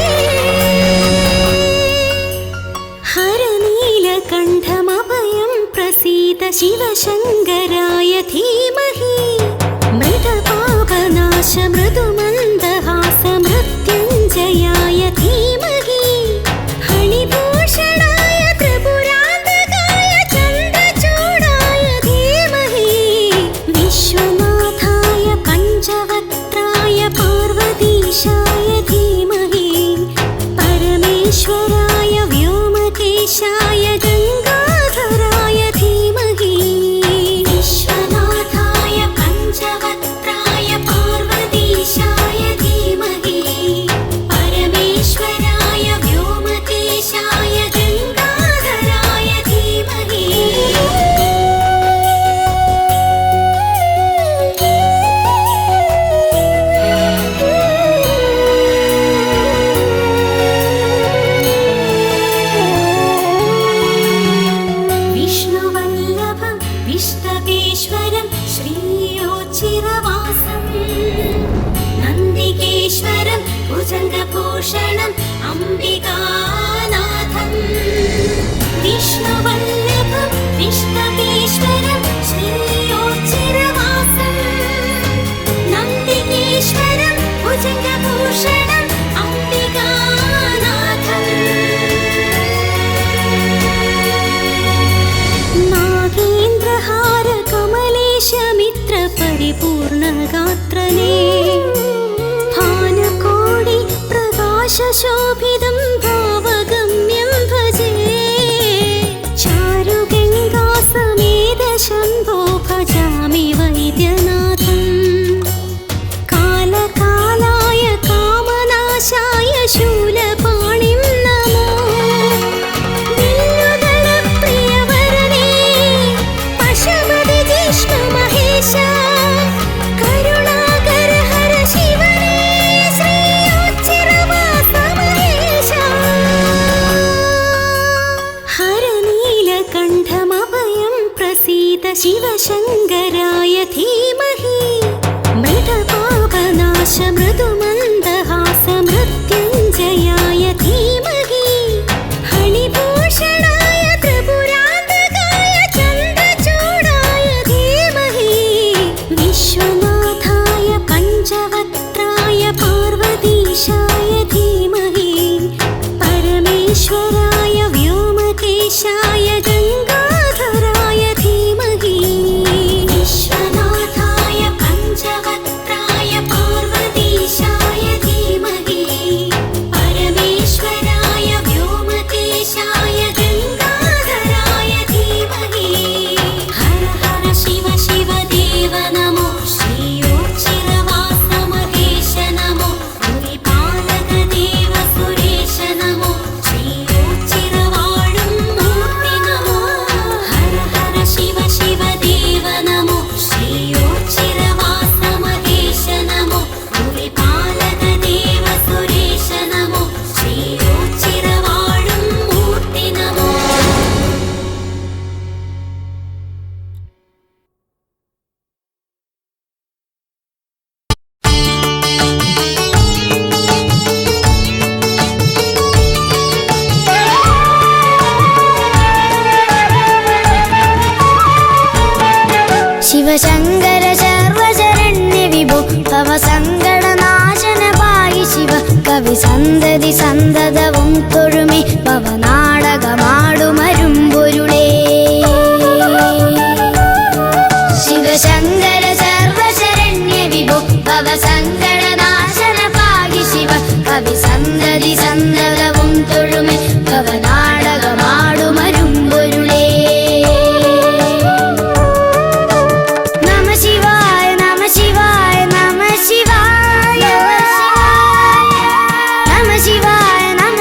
हर नीलकण्ठमभयं प्रसीद शिवशङ्कराय धीमहि मृतपापनाश मृदुमन्दहास मृत्युञ्जयाय धीमहि हणिभूषणाय त्रिपुरान्तकाय चन्द्रचूडाय धीमहि विश्वनाथाय पञ्चवक्त्राय पार्वतीशाय धीमहि परमेश्वराय व्योमकेशाय गङ्गाधराय धीमहि विश्वनाथाय पञ्चवक्त्राय पार्वतीशाय धीमहि परमेश्वराय ഭുജംഗഭൂഷണം അംബികാനാഥം വിഷ്ണുവല്ലഭം വിഷ്ണവീശ്വരം ശ്രീയോച്ചിരവാസം നന്ദികേശ്വരം ഭുജംഗഭൂഷണം അംബികാനാഥം നാഗേന്ദ്രഹാര കമലേശമിത്ര പരിപൂർണഗാത്രനേ ഭാനുകോടി പ്രകാശശോഭിതം ഭാവഗമ്യം ഭജേ ചാരുഗംഗാസമേത ശംഭോ ഭജാമി വൈദ്യനാഥം കാലകാലായ കാമനാശായ ശൂലപാണിം നമോ വില്ലുദളപ്രിയവരനേ പശുപതി ജിഷ്ണു മഹേശ കരുണാകര ഹര ശിവനേ ശ്രീയോച്ചിരവാസ മഹേശ ഹരനീലകണ്ഠമഭയം പ്രസീത ശിവശങ്കരായ ധീമഹി മൃതപാപനാശ മൃദുമന്ദഹാസ മൃത്യുഞ്ജയായ ധീമഹി ഹണിഭൂഷണായ ത്രിപുരാന്തകായ ചന്ദ്രചൂഡായ ധീമഹി വിശ്വനാഥായ പഞ്ചവക്ത്രായ പാർവതീശായ ധീമഹി പരമേശ്വരായ വ്യോമകേശായ ഗംഗാധരായ ധീമഹി വിശ്വനാഥായ പഞ്ചവക്ത്രായ പാർവതീശായ ധീമഹി പരമേശ്വരായ വ്യോമകേശായ ഗംഗാധരായ ധീമഹി ഹര ഹര ശിവ ശിവ ദേവ നമോ ശ്രീയോച്ചിരവാസ മഹേശ നമോ ഭൂരിപാലക ദേവ സുരേശ നമോ ശ്രീയോച്ചിരവാഴും മൂർത്തി നമോ ഹര ഹര ശിവ ശിവ ദേവ നമോ ശ്രീയോച്ചിരവാസ മഹേശ നമോ ഭൂരിപാലക ദേവ സുരേശ നമോ ശ്രീയോച്ചിരവാഴും മൂർത്തി നമോ ശിവശങ്കര സർവശരണ്യ വിഭോ ഭവ സങ്കടനാശന പായി ശിവ കവി സന്തതി സന്തതവും തൊഴുമേ പവനാടകമാടുമരുമ്പൊരുളേ ശിവശങ്കര സർവശരണ്യ വിഭോ ഭവ സങ്കടനാശന പായി ശിവ കവി സന്തതി സന്തതവും തൊഴുമേ പവനാടകമാടുമരുമ്പൊരുളേ നമ ശിവായ നമ ശിവായ നമ ശിവായ നമ ശിവായ നമ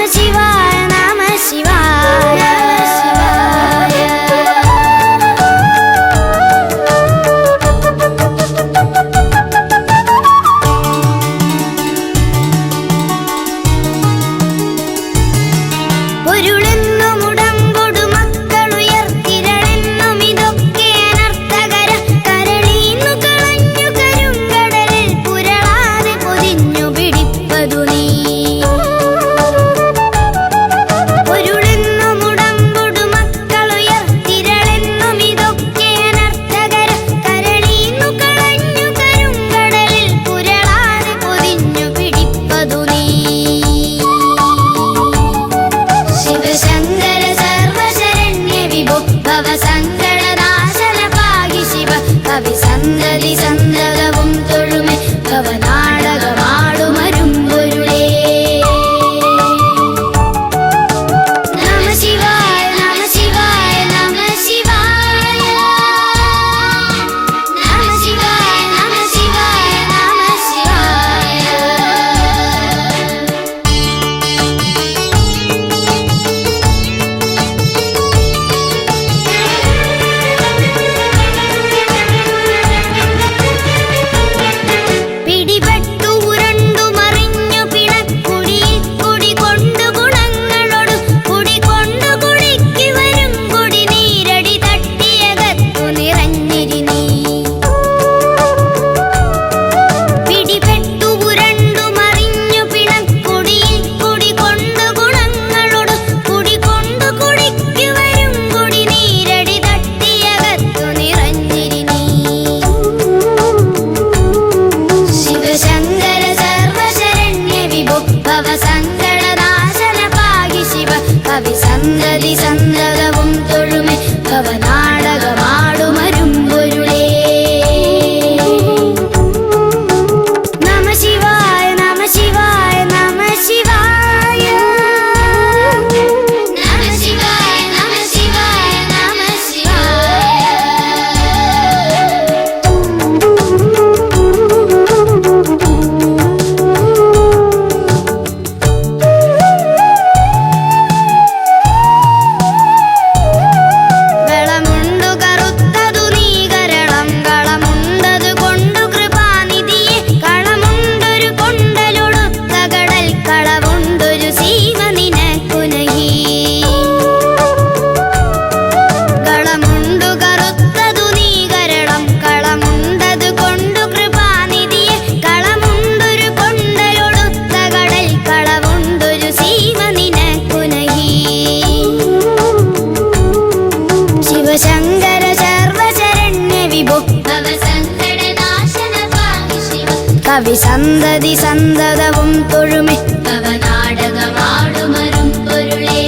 കവി സന്തതി സന്തതവും തൊഴുമേ തവ നാടകമാടുമരും പൊരുളേ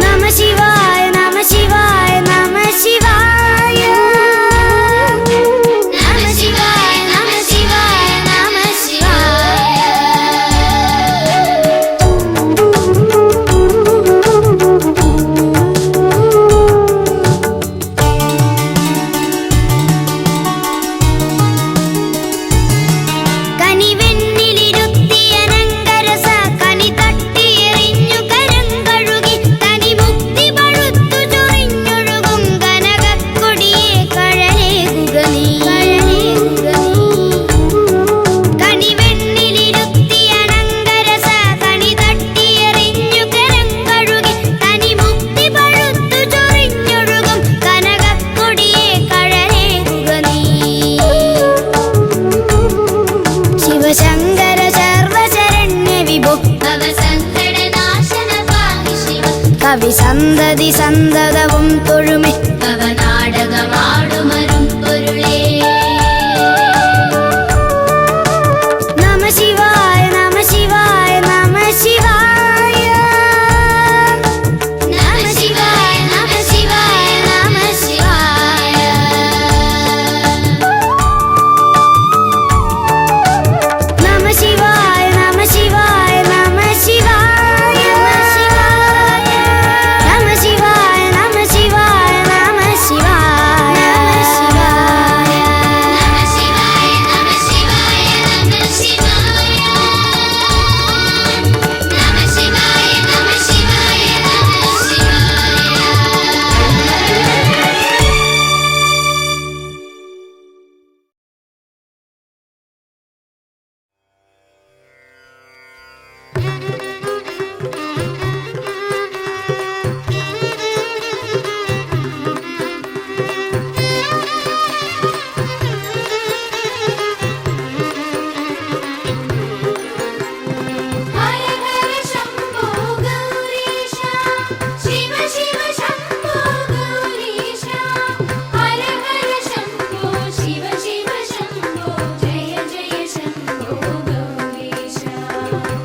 നമ ശിവായ നമ ശിവായ നമ ശിവായ നമ ശിവായ നമ ശിവായ നമ ശിവായ കനിവെണ്ണിലിരുത്തിയ നങ്കരസ കനി തട്ടിയെറിഞ്ഞു കരം കഴുകി തനി മുക്തി പഴുത്തു ചൊറിഞ്ഞൊഴുകും കനകക്കൊടിയെ കഴലേകുക നീ കനിവെണ്ണിലിരുത്തിയ നങ്കരസ കനി തട്ടിയെറിഞ്ഞു കരം കഴുകി തനി മുക്തി പഴുത്തു ചൊറിഞ്ഞൊഴുകും കനകക്കൊടിയെ കഴലേകുക നീ ശിവശങ്കര സർവശരണ്യ വിഭോ ഭവ സങ്കടനാശന പാഹി ശിവ കവി സന്തതി സന്തതവും തൊഴുമേ തവ നാടകമാടുമരും പൊരുളേ നമ ശിവായ നമ ശിവായ നമ ശിവായ നമ ശിവായ നമ ശിവായ നമ ശിവായ നമ ശിവായ നമ ശിവായ നമ ശിവായ നമ ശിവായ നമ ശിവായ നമ ശിവായ നമ ശിവായ നമ ശിവായ നമ ശിവായ നമ ശിവായ നമ ശിവായ നമ ഹര ഹര ശംഭോ ഗൗരീശ ശിവ ശിവ ശംഭോ ഗൗരീശ ഹര ഹര ശംഭോ ശിവ ശിവ ശംഭോ ജയ ജയ ശംഭോ ഗൗരീശ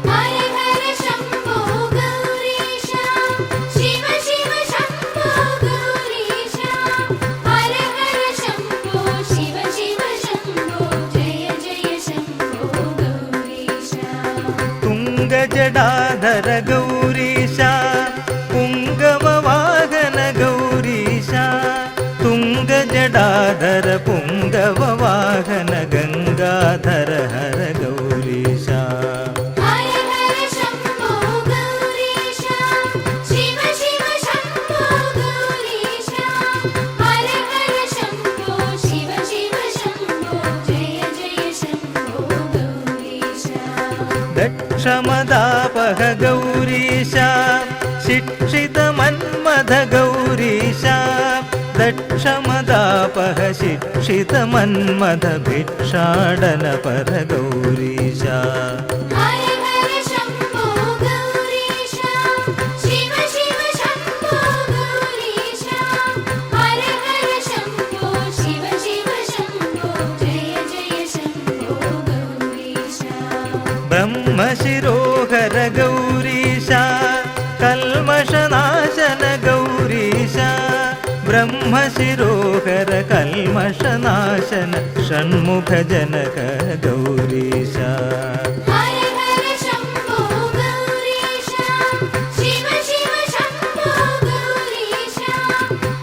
ഹര ഹര ശംഭോ ഗൗരീശ ശിവ ശിവ ശംഭോ ഗൗരീശ ഹര ഹര ശംഭോ ശിവ ശിവ ശംഭോ ജയ ജയ ശംഭോ ഗൗരീശ തുംഗജടാധര ഗൗരീശ പുംഗവവാഹന ഗൗരീശ തുംഗജടാധര പുംഗവവാഹന ഗംഗാധര ഹര ഗൗരീശ ഹര ഹര ശംഭോ ഗൗരീശ ശിവ ശിവ ശംഭോ ഗൗരീശ ഹര ഹര ശംഭോ ശിവ ശിവ ശംഭോ ജയ ജയ ശംഭോ ഗൗരീശ ദക്ഷമദാപഹ ഗൗരീശ ശിക്ഷിതമന്മഥ ഗൗരീശ ദക്ഷമദാപഹ ശിക്ഷിതമന്മഥ ഭിക്ഷാടന പര ഗൗരീശ ഹര ഹര ശംഭോ ഗൗരീശ ശിവ ശിവ ശംഭോ ഗൗരീശ ഹര ഹര ശംഭോ ശിവ ശിവ ശംഭോ ജയ ജയ ശംഭോ ഗൗരീശ ബ്രഹ്മശിരോഹര ഗൗരീശ കൽമഷനാശന ഗൗരീശ ബ്രഹ്മശിരോഹര കൽമഷനാശന ഷൺമുഖ ജനക ഗൗരീശ ഹര ഹര ശംഭോ ഗൗരീശ ശിവ ശിവ ശംഭോ ഗൗരീശ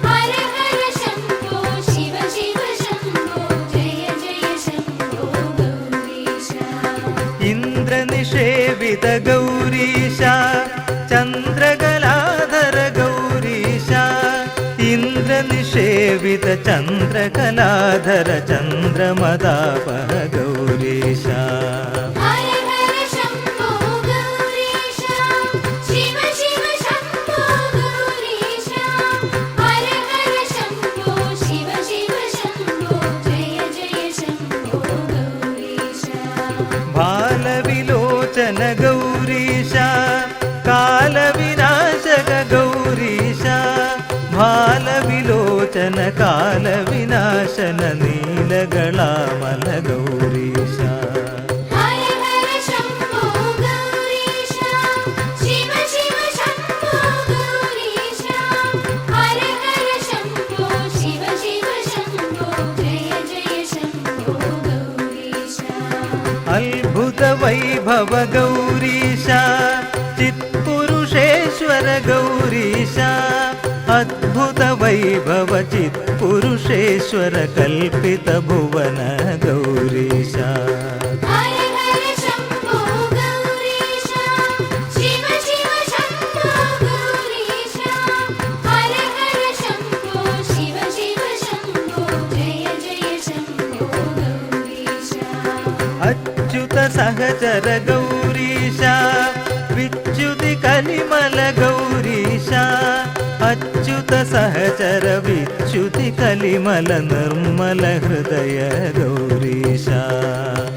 ഹര ഹര ശംഭോ ശിവ ശിവ ശംഭോ ജയ ജയ ശംഭോ ഗൗരീശ ഇന്ദ്രനിഷേവിത ഗൗരീശ ചന്ദ്രകലാധര ഗൗരീശ ഇന്ദ്രനിഷേവിത ചന്ദ്രകലാധര ചന്ദ്രമദാപഹ ഗൗരീശ ഹര ഹര ശംഭോ ഗൗരീശ ശിവ ശിവ ശംഭോ ഗൗരീശ ഹര ഹര ശംഭോ ശിവ ശിവ ശംഭോ ജയ ജയ ശംഭോ ഗൗരീശ ബാലവിലോചന ഗൗരീശ കാലവിനാശക ഗൗരീശ ബാലവിലോചന കാലവിനാശന നീല ലീലകളാമല ഗൗരീശ. ഹര ഹര ശംഭോ ഗൗരീശ ശിവ ശിവ ശംഭോ ഗൗരീശ ഹര ഹര ശംഭോ ശിവ ശിവ ശംഭോ ജയ ജയ ശംഭോ ഗൗരീശ. അത്ഭുത വൈഭവ ഗൗരീശ ചിത്പുരുഷേശ്വര ഗൗരീശ. അദ്ഭുത വൈഭവ ചിത്പുരുഷേശ്വര കൽപ്പിത ഭുവന ഗൗരീശ. ഹര ഹര ശംഭോ ഗൗരീശ ശിവ ശിവ ശംഭോ ഗൗരീശ ഹര ഹര ശംഭോ ശിവ ശിവ ശംഭോ ജയ ജയ ശംഭോ ഗൗരീശ. അച്യുത സഹചര ഗൗരീശ വിച്യുതി കലിമല ഗൗരീശ. അച്യുത സഹചര വിച്യുതി കലിമല നിർമ്മല ഹൃദയ ഗൗരീശ.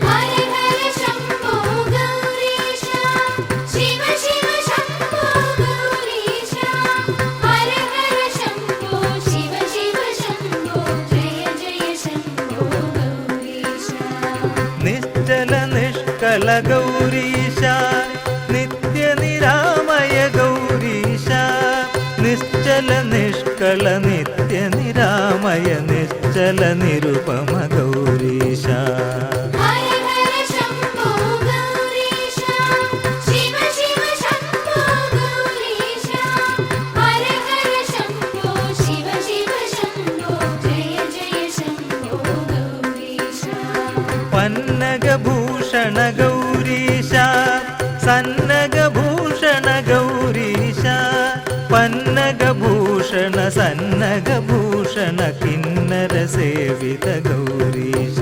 ഹര ഹര ശംഭോ ഗൗരീശ ശിവ ശിവ ശംഭോ ഗൗരീശ ഹര ഹര ശംഭോ ശിവ ശിവ ശംഭോ ജയ ജയ ശംഭോ ഗൗരീശ. നിശ്ചല നിഷ്കല ഗൗരീശ നിത്യനിരാമയ ഗൗരീശ. നിശ്ചല നിഷ്കള നിത്യനിരാമയ നിശ്ചല നിരുപമ ഗൗരീശ. ഹര ഹര ശംഭോ ഗൗരീശ ശിവ ശിവ ശംഭോ ഗൗരീശ ഹര ഹര ശംഭോ ശിവ ശിവ ശംഭോ ജയ ജയ ശംഭോ ഗൗരീശ. പന്നഗഭൂഷണ ഗൗരീശ സന്നഗഭൂഷണ ഗൗരീശ. പന്നഗഭൂഷണ സന്നഗഭൂഷണ കിന്നര സേവിത ഗൗരീശ.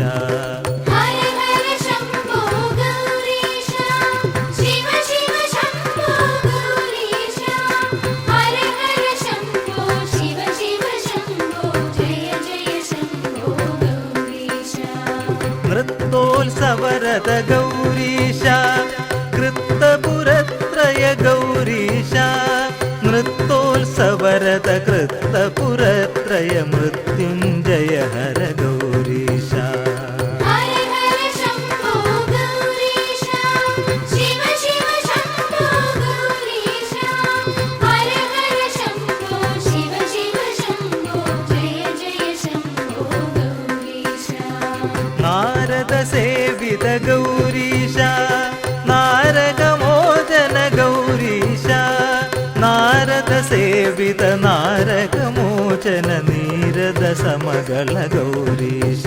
ഹര ഹര ശംഭോ ഗൗരീശ ശിവ ശിവ ശംഭോ ഗൗരീശ ഹര ഹര ശംഭോ ശിവ ശിവ ശംഭോ ജയ ജയ ശംഭോ ഗൗരീശ. നൃത്തോത്സവരത ഗൗരീശ കൃത്തപുരത്രയ ഗൗരീശ. നൃത്തോത്സവരത കൃത്തപുരത്രയ മൃത്യുഞ്ജയ ഹര ഗൗരീശ. ഹര ഹര ശംഭോ ഗൗരീശ ശിവ ശിവ ശംഭോ ഗൗരീശ ഹര ഹര ശംഭോ ശിവ ശിവ ശംഭോ ജയ ജയ ശംഭോ ഗൗരീശ. നാരദ സേവിത ഗൗരീശ നാരകമോചന ഗൗരീശ. നാരദ സേവിത നാരകമോചന നീരദ സമഗള ഗൗരീശ.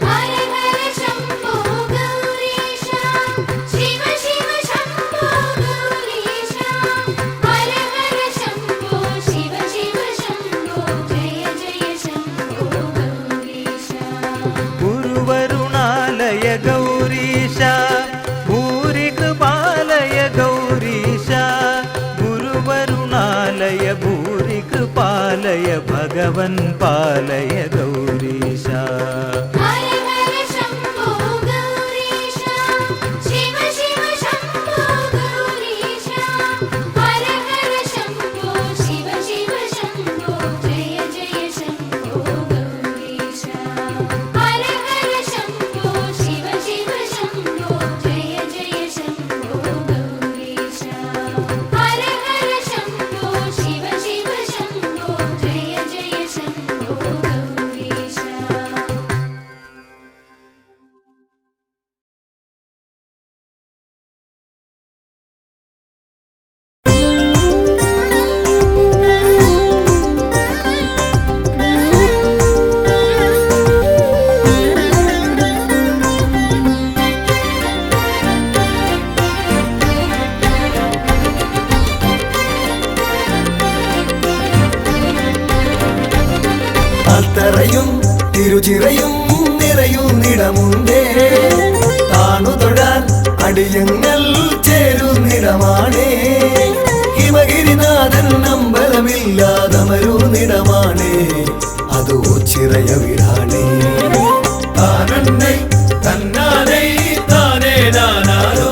ഹര ഹര ശംഭോ ഗൗരീശ ശിവ ശിവ ശംഭോ ഗൗരീശ ഹര ഹര ശംഭോ ശിവ ശിവ ശംഭോ ജയ ജയ ശംഭോ ഗൗരീശ. ഗുരുവരുണാലയ ഗൗരീശ ഭൂരി കൃപാലയ ഗൗരീശ. ഗുരുവരുണാലയ ഭൂരി കൃപാലയ ഭഗവൻ പാലയ ഗൗരീശ. ഹര ഹര ശംഭോ ഗൗരീശ ശിവ ശിവ ശംഭോ ഗൗരീശ ഹര ഹര ശംഭോ ശിവ ശിവ ശംഭോ ജയ ജയ ശംഭോ ഗൗരീശ. ഹര ഹര ശംഭോ ശിവ ശിവ ശംഭോ ജയ ജയ ശംഭോ ഗൗരീശ. ഹര ഹര ശംഭോ ശിവ ശിവ ശംഭോ ജയ ജയ ശംഭോ ഗൗരീശ. അത്തറയും തിരുചിറയും നിറയുന്നിടമുണ്ടേ. താണു തൊഴാൻ അടിയങ്ങൾ ചേരുന്നിടമാണേ. ഹിമഗിരിനാഥൻ അമ്പലമില്ലാതമരുന്നിടമാണേ. അതോ ചിറയ വിടാണേ. താനന്നൈ തന്നാനൈ താനേ നാനാരോ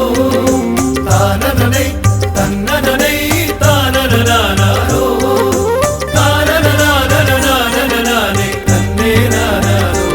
താനനനൈ തന്നനനൈ താനനനാനാരോ താനനനാനനനാനനനാനൈ തന്നേ നാനാരോ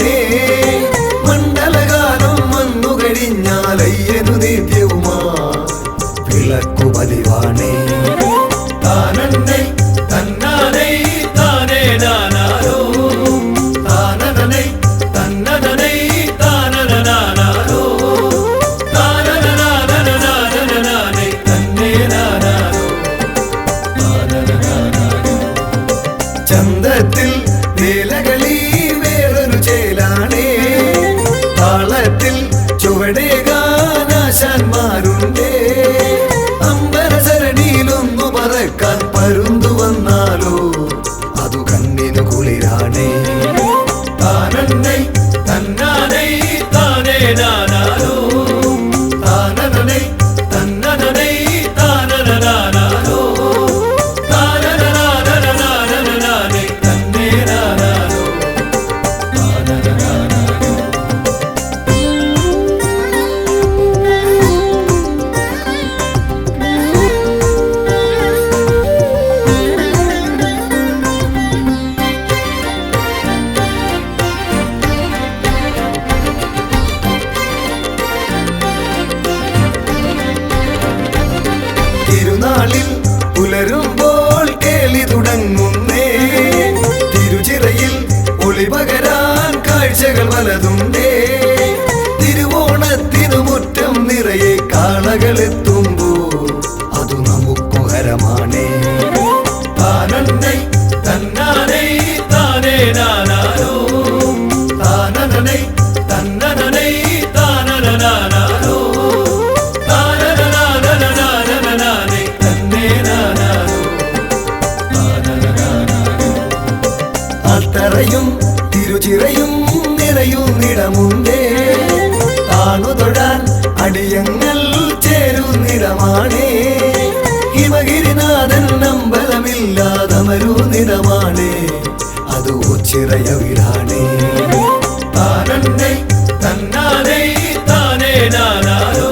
പതിവാണേ മണ്ഡലകാലം വന്നു കഴിഞ്ഞാലയ്യനു നിത്യവുമാ വിളക്കു പതിവാണേ താനന്നൈ തന്നാനൈ താനേ നാനാരോ താനനനൈ തന്നനനൈ താനനനാനാരോ താനനനാനനനാനനനാനൈ തന്നേ നാനാരോ താനനനാനാരോ ചന്തത്തിൽ വേലകളി വേറൊരു ചേലാണേ താളത്തിൽ ചുവടേകാനാശാന്മാരുണ്ടേ അമ്പരസരണിയിലൊന്നു പറക്കാൻ പരുന്തു വന്നാലോ അതു കണ്ണിനു കുളിരാണേ താനന്നൈ തന്നാനൈ താനേ നാനാരോ താനനനൈ തന്നനനൈ താനനനാനാരോ താനനനാനനനാനനനാനൈ തന്നേ നാനാരോ താനനനാനാരോ തിരുനാളിൽ പുലരുമ്പോൾ കേളി തുടങ്ങുന്നേ തിരുചിറയിൽ ഒളി പകരാൻ കാഴ്ചകൾ പലതുണ്ടേ തിരുവോണത്തിനു മുറ്റം നിറയെ കാളകളെത്തുമ്പോ അതു നമുക്കു ഹരമാണേ താനന്നൈ തന്നാനൈ താനേ നാനാരോ താനനനൈ തന്നനനൈ താനനനാനാരോ താനനനാനനനാനനനാനൈ തന്നേ നാനാരോ താനനനാനാരോ അത്തറയും തിരുചിറയും നിറയുന്നിടമുണ്ടേ താണു തൊഴാൻ അടിയങ്ങൾ ചേരുന്നിടമാണേ ഹിമഗിരിനാഥൻ അമ്പലമില്ലാതമരുന്നിടമാണേ അത് ചിറയ വീടാണേ താനന്നൈ തന്നാനൈ താനേ നാനാരോ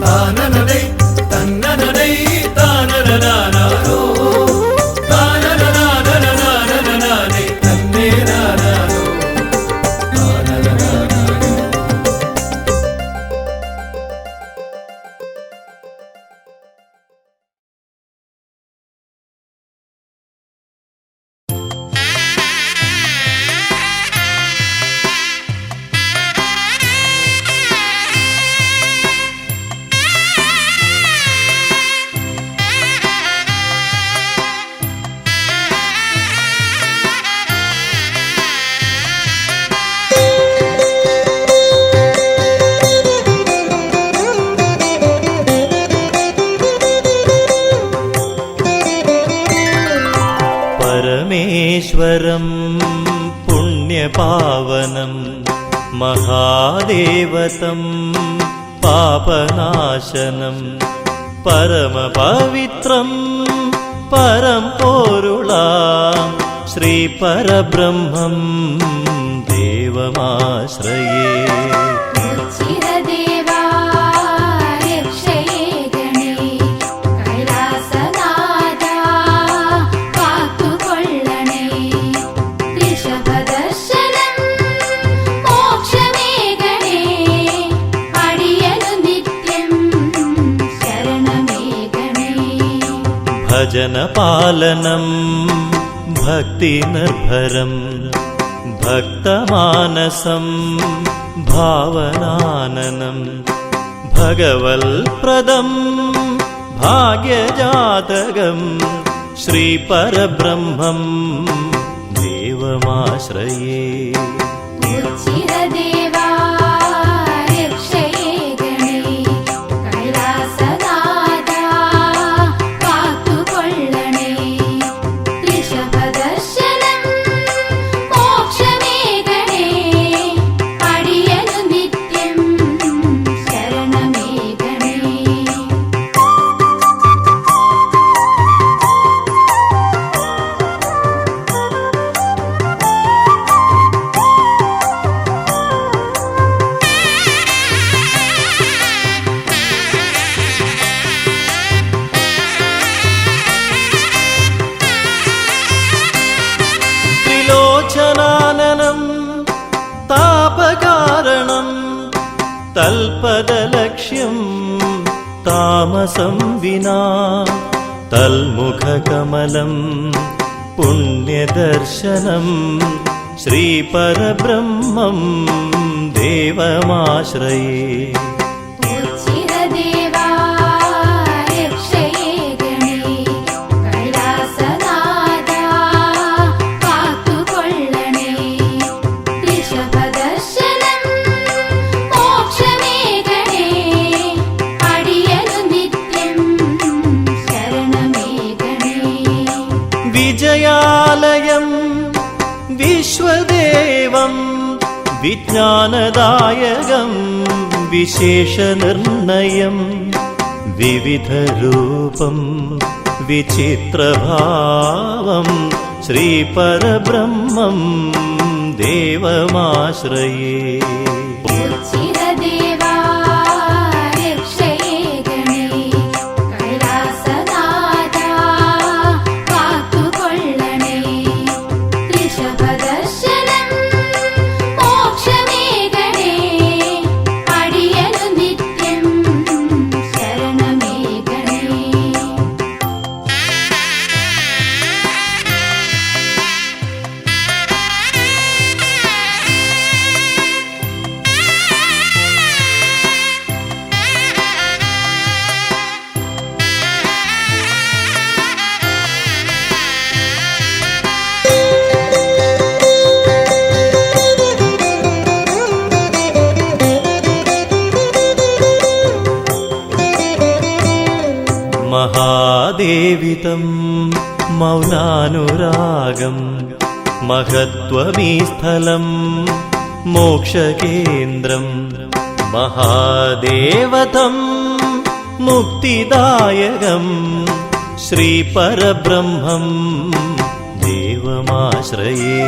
താനനനൈ തന്നനനൈ താനനനാനാരോ താനനനാനനനാനനനാനൈ തന്നേ നാനാരോ താനനനാനാരോ പരമേശ്വരം പുണ്യപാവനം മഹാദേവതം പാപനാശനം പരമപവിത്രം പരം പോരുളാം ശ്രീ പരബ്രഹ്മം ദേവമാശ്രയേ ചിരദേവാ രക്ഷയേ ഗണേ കൈലാസനാഥാ കാത്തുകൊള്ളണേ ഋഷഭദർശനം മോക്ഷമേ ഗണേ അടിയനു നിത്യം ശരണമേ ഗണേ ഭജനപാലനം ഭക്തിനിർഭരം ഭക്തമാനസം ഭാവനാനനം ഭഗവൽപ്രദം ഭാഗ്യജാതകം ശ്രീപരബ്രഹ്മം ദേവമാശ്രയേ ചിരദേവാ രക്ഷയേ ഗണേ കൈലാസനാഥാ കാത്തുകൊള്ളണേ ഋഷഭദർശനം മോക്ഷമേ ഗണേ അടിയനു നിത്യം ശരണമേ ഗണേ തൽപദലക്ഷ്യം താമസം വിനാ തൽമുഖകമലം പുണ്യദർശനം ശ്രീപരബ്രഹ്മം ദേവമാശ്രയേ. ഉച്ചിരദേവാ രക്ഷയേ ഗണേ കൈലാസനാഥാ കാത്തുകൊള്ളണേ. ഋഷഭദർശനം മോക്ഷമേ ഗണേ അടിയനു നിത്യം ശരണമേ ഗണേ. വിജയാലയം വിശ്വദേവം വിജ്ഞാനദായകം വിശേഷനിർണയം വിവിധരൂപം വിചിത്രഭാവം ശ്രീപരബ്രഹ്മം ദേവമാശ്രയേ. ഉച്ചിരദേവാ രക്ഷയേ ഗണേ കൈലാസനാഥാ കാത്തുകൊള്ളണേ. ഋഷഭദർശനം മോക്ഷമേ ഗണേ അടിയനു നിത്യം ശരണമേ ഗണേ. മഹാദേവിതം മൗനാനുരാഗം മഹത്വമീ സ്ഥലം മോക്ഷകേന്ദ്രം. മഹാദേവതം മുക്തിദായകം ശ്രീപരബ്രഹ്മം ദേവമാശ്രയേ.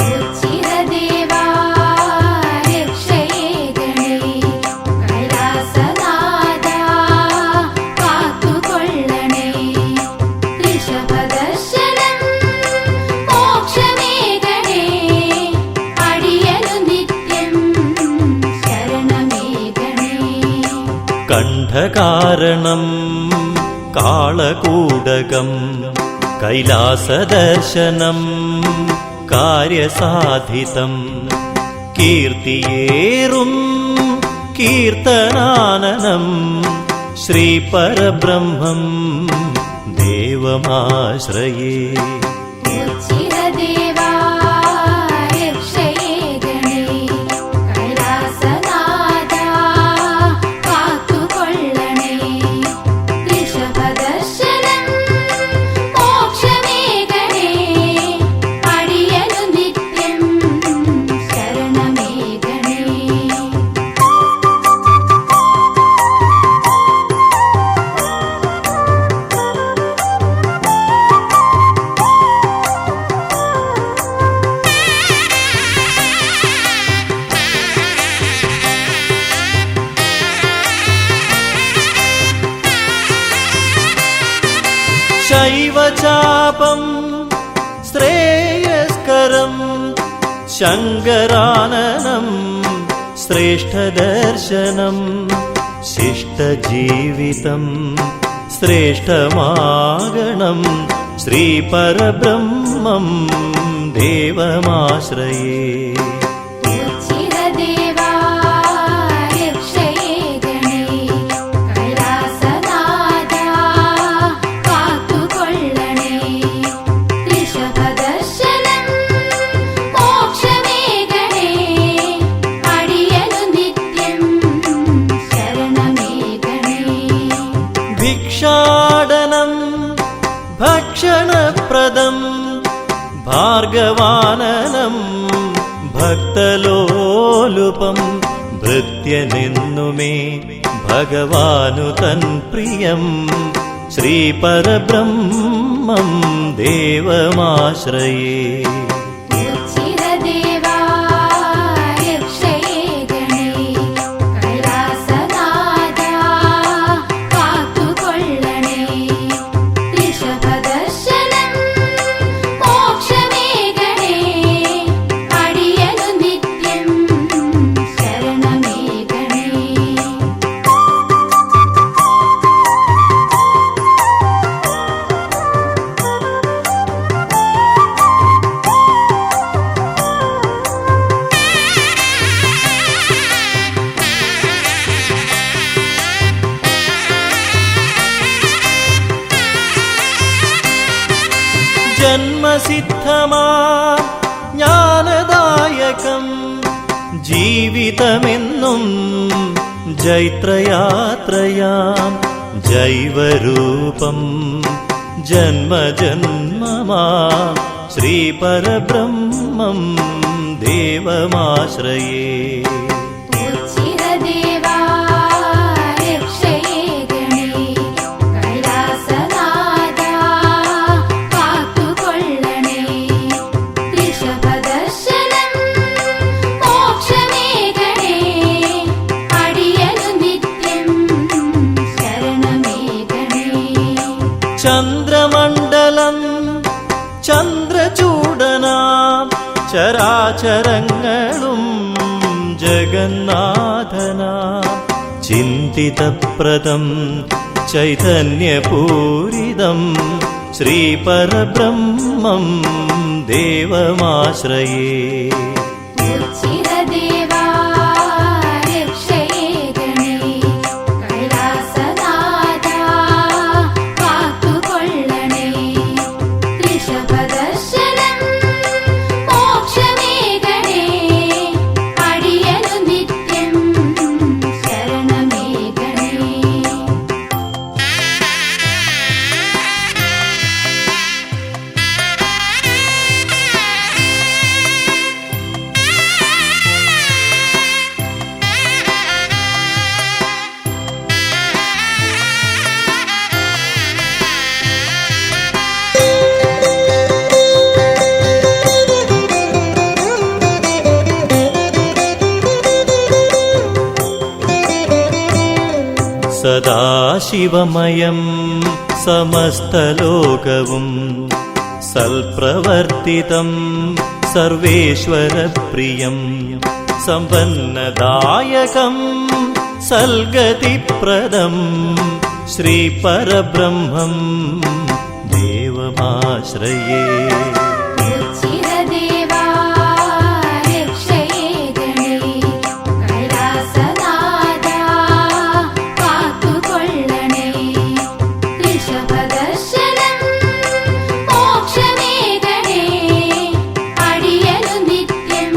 ഉച്ചിരദേവാ രക്ഷയേ ഗണേ കൈലാസനാഥാ കാത്തുകൊള്ളണേ. ഋഷഭദർശനം മോക്ഷമേ ഗണേ അടിയനു നിത്യം ശരണമേ ഗണേ. കണ്ഠകാരണം കാളകൂടകം കൈലാസദർശനം കാര്യസാധിതം കീർത്തിയേറും കീർത്തനാനനം ശ്രീപരബ്രഹ്മം ദേവമാശ്രയേ. ഉച്ചിരദേവാ രക്ഷയേ ഗണേ കൈലാസനാഥാ കാത്തുകൊള്ളണേ. ഋഷഭദർശനം മോക്ഷമേ ഗണേ അടിയനു നിത്യം ശരണമേ ഗണേ. ശൈവചാപം ശ്രേയസ്കരം ശങ്കരാനനം ശ്രേഷ്ഠദർശനം ശിഷ്ടജീവിതം ശ്രേഷ്ഠമാഗണം ശ്രീപരബ്രഹ്മം ദേവമാശ്രയേ. ഉച്ചിരദേവാ രക്ഷയേ ഗണേ കൈലാസനാഥാ കാത്തുകൊള്ളണേ. ഋഷഭദർശനം മോക്ഷമേ ഗണേ അടിയനു നിത്യം ശരണമേ ഗണേ. ഭിക്ഷാടനം ഭക്ഷണപ്രദം ഭാർഗവാനനം ഭക്തലോലുപം ഭൃത്യനെന്നുമേ ഭഗവാനു തൻ പ്രിയം ശ്രീപരബ്രഹ്മം ദേവമാശ്രയേ. ഉച്ചിരദേവാ രക്ഷയേ ഗണേ കൈലാസനാഥാ കാത്തുകൊള്ളണേ. ഋഷഭദർശനം മോക്ഷമേ ഗണേ അടിയനു നിത്യം ശരണമേ ഗണേ. ജന്മസിദ്ധമാ ജ്ഞാനദായകം ജീവിതമെന്നും ജൈത്രയാത്രയാം ജൈവരൂപം ജന്മജന്മമാ ശ്രീപരബ്രഹ്മം ദേവമാശ്രയേ ഉച്ചിരദേവാ രക്ഷയേ ഗണേ കൈലാസനാഥാ കാത്തുകൊള്ളണേ ഋഷഭദർശനം മോക്ഷമേ ഗണേ അടിയനു നിത്യം ശരണമേ ഗണേ ചന്ദ്രമണ്ഡലം ചന്ദ്രചൂടനാം ചരാചരങ്ങളും ജഗന്നാഥനാം ചിന്തിതപ്രദം ചൈതന്യപൂരിതം ശ്രീപരബ്രഹ്മം ദേവമാശ്രയേ ഉച്ചിരദേവാ രക്ഷയേ ഗണേ കൈലാസനാഥാ കാത്തുകൊള്ളണേ ഋഷഭദർശനം മോക്ഷമേ ഗണേ അടിയനു നിത്യം ശരണമേ ഗണേ സദാശിവമയം സമസ്തലോകവും സൽപ്രവർത്തിതം സർവേശ്വരപ്രിയം സമ്പന്നദായകം സൽഗതിപ്രദം ശ്രീപരബ്രഹ്മം ദേവമാശ്രയേ ഉച്ചിരദേവാ രക്ഷയേ ഗണേ കൈലാസനാഥാ കാത്തുകൊള്ളണേ ഋഷഭദർശനം മോക്ഷമേ ഗണേ അടിയനു നിത്യം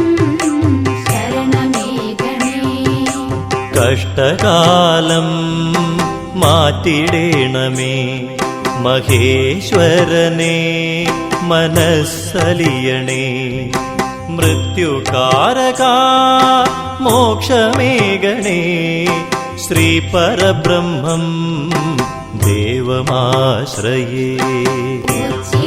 ശരണമേ ഗണേ കഷ്ടകാലം മാറ്റിടേണമേ മഹേശ്വരനെ മനസ്സലിയണേ മൃത്യുകാരക മോക്ഷമേകണേ ശ്രീപരബ്രഹ്മം ദേവമാശ്രയേ ഉച്ചിരദേവാ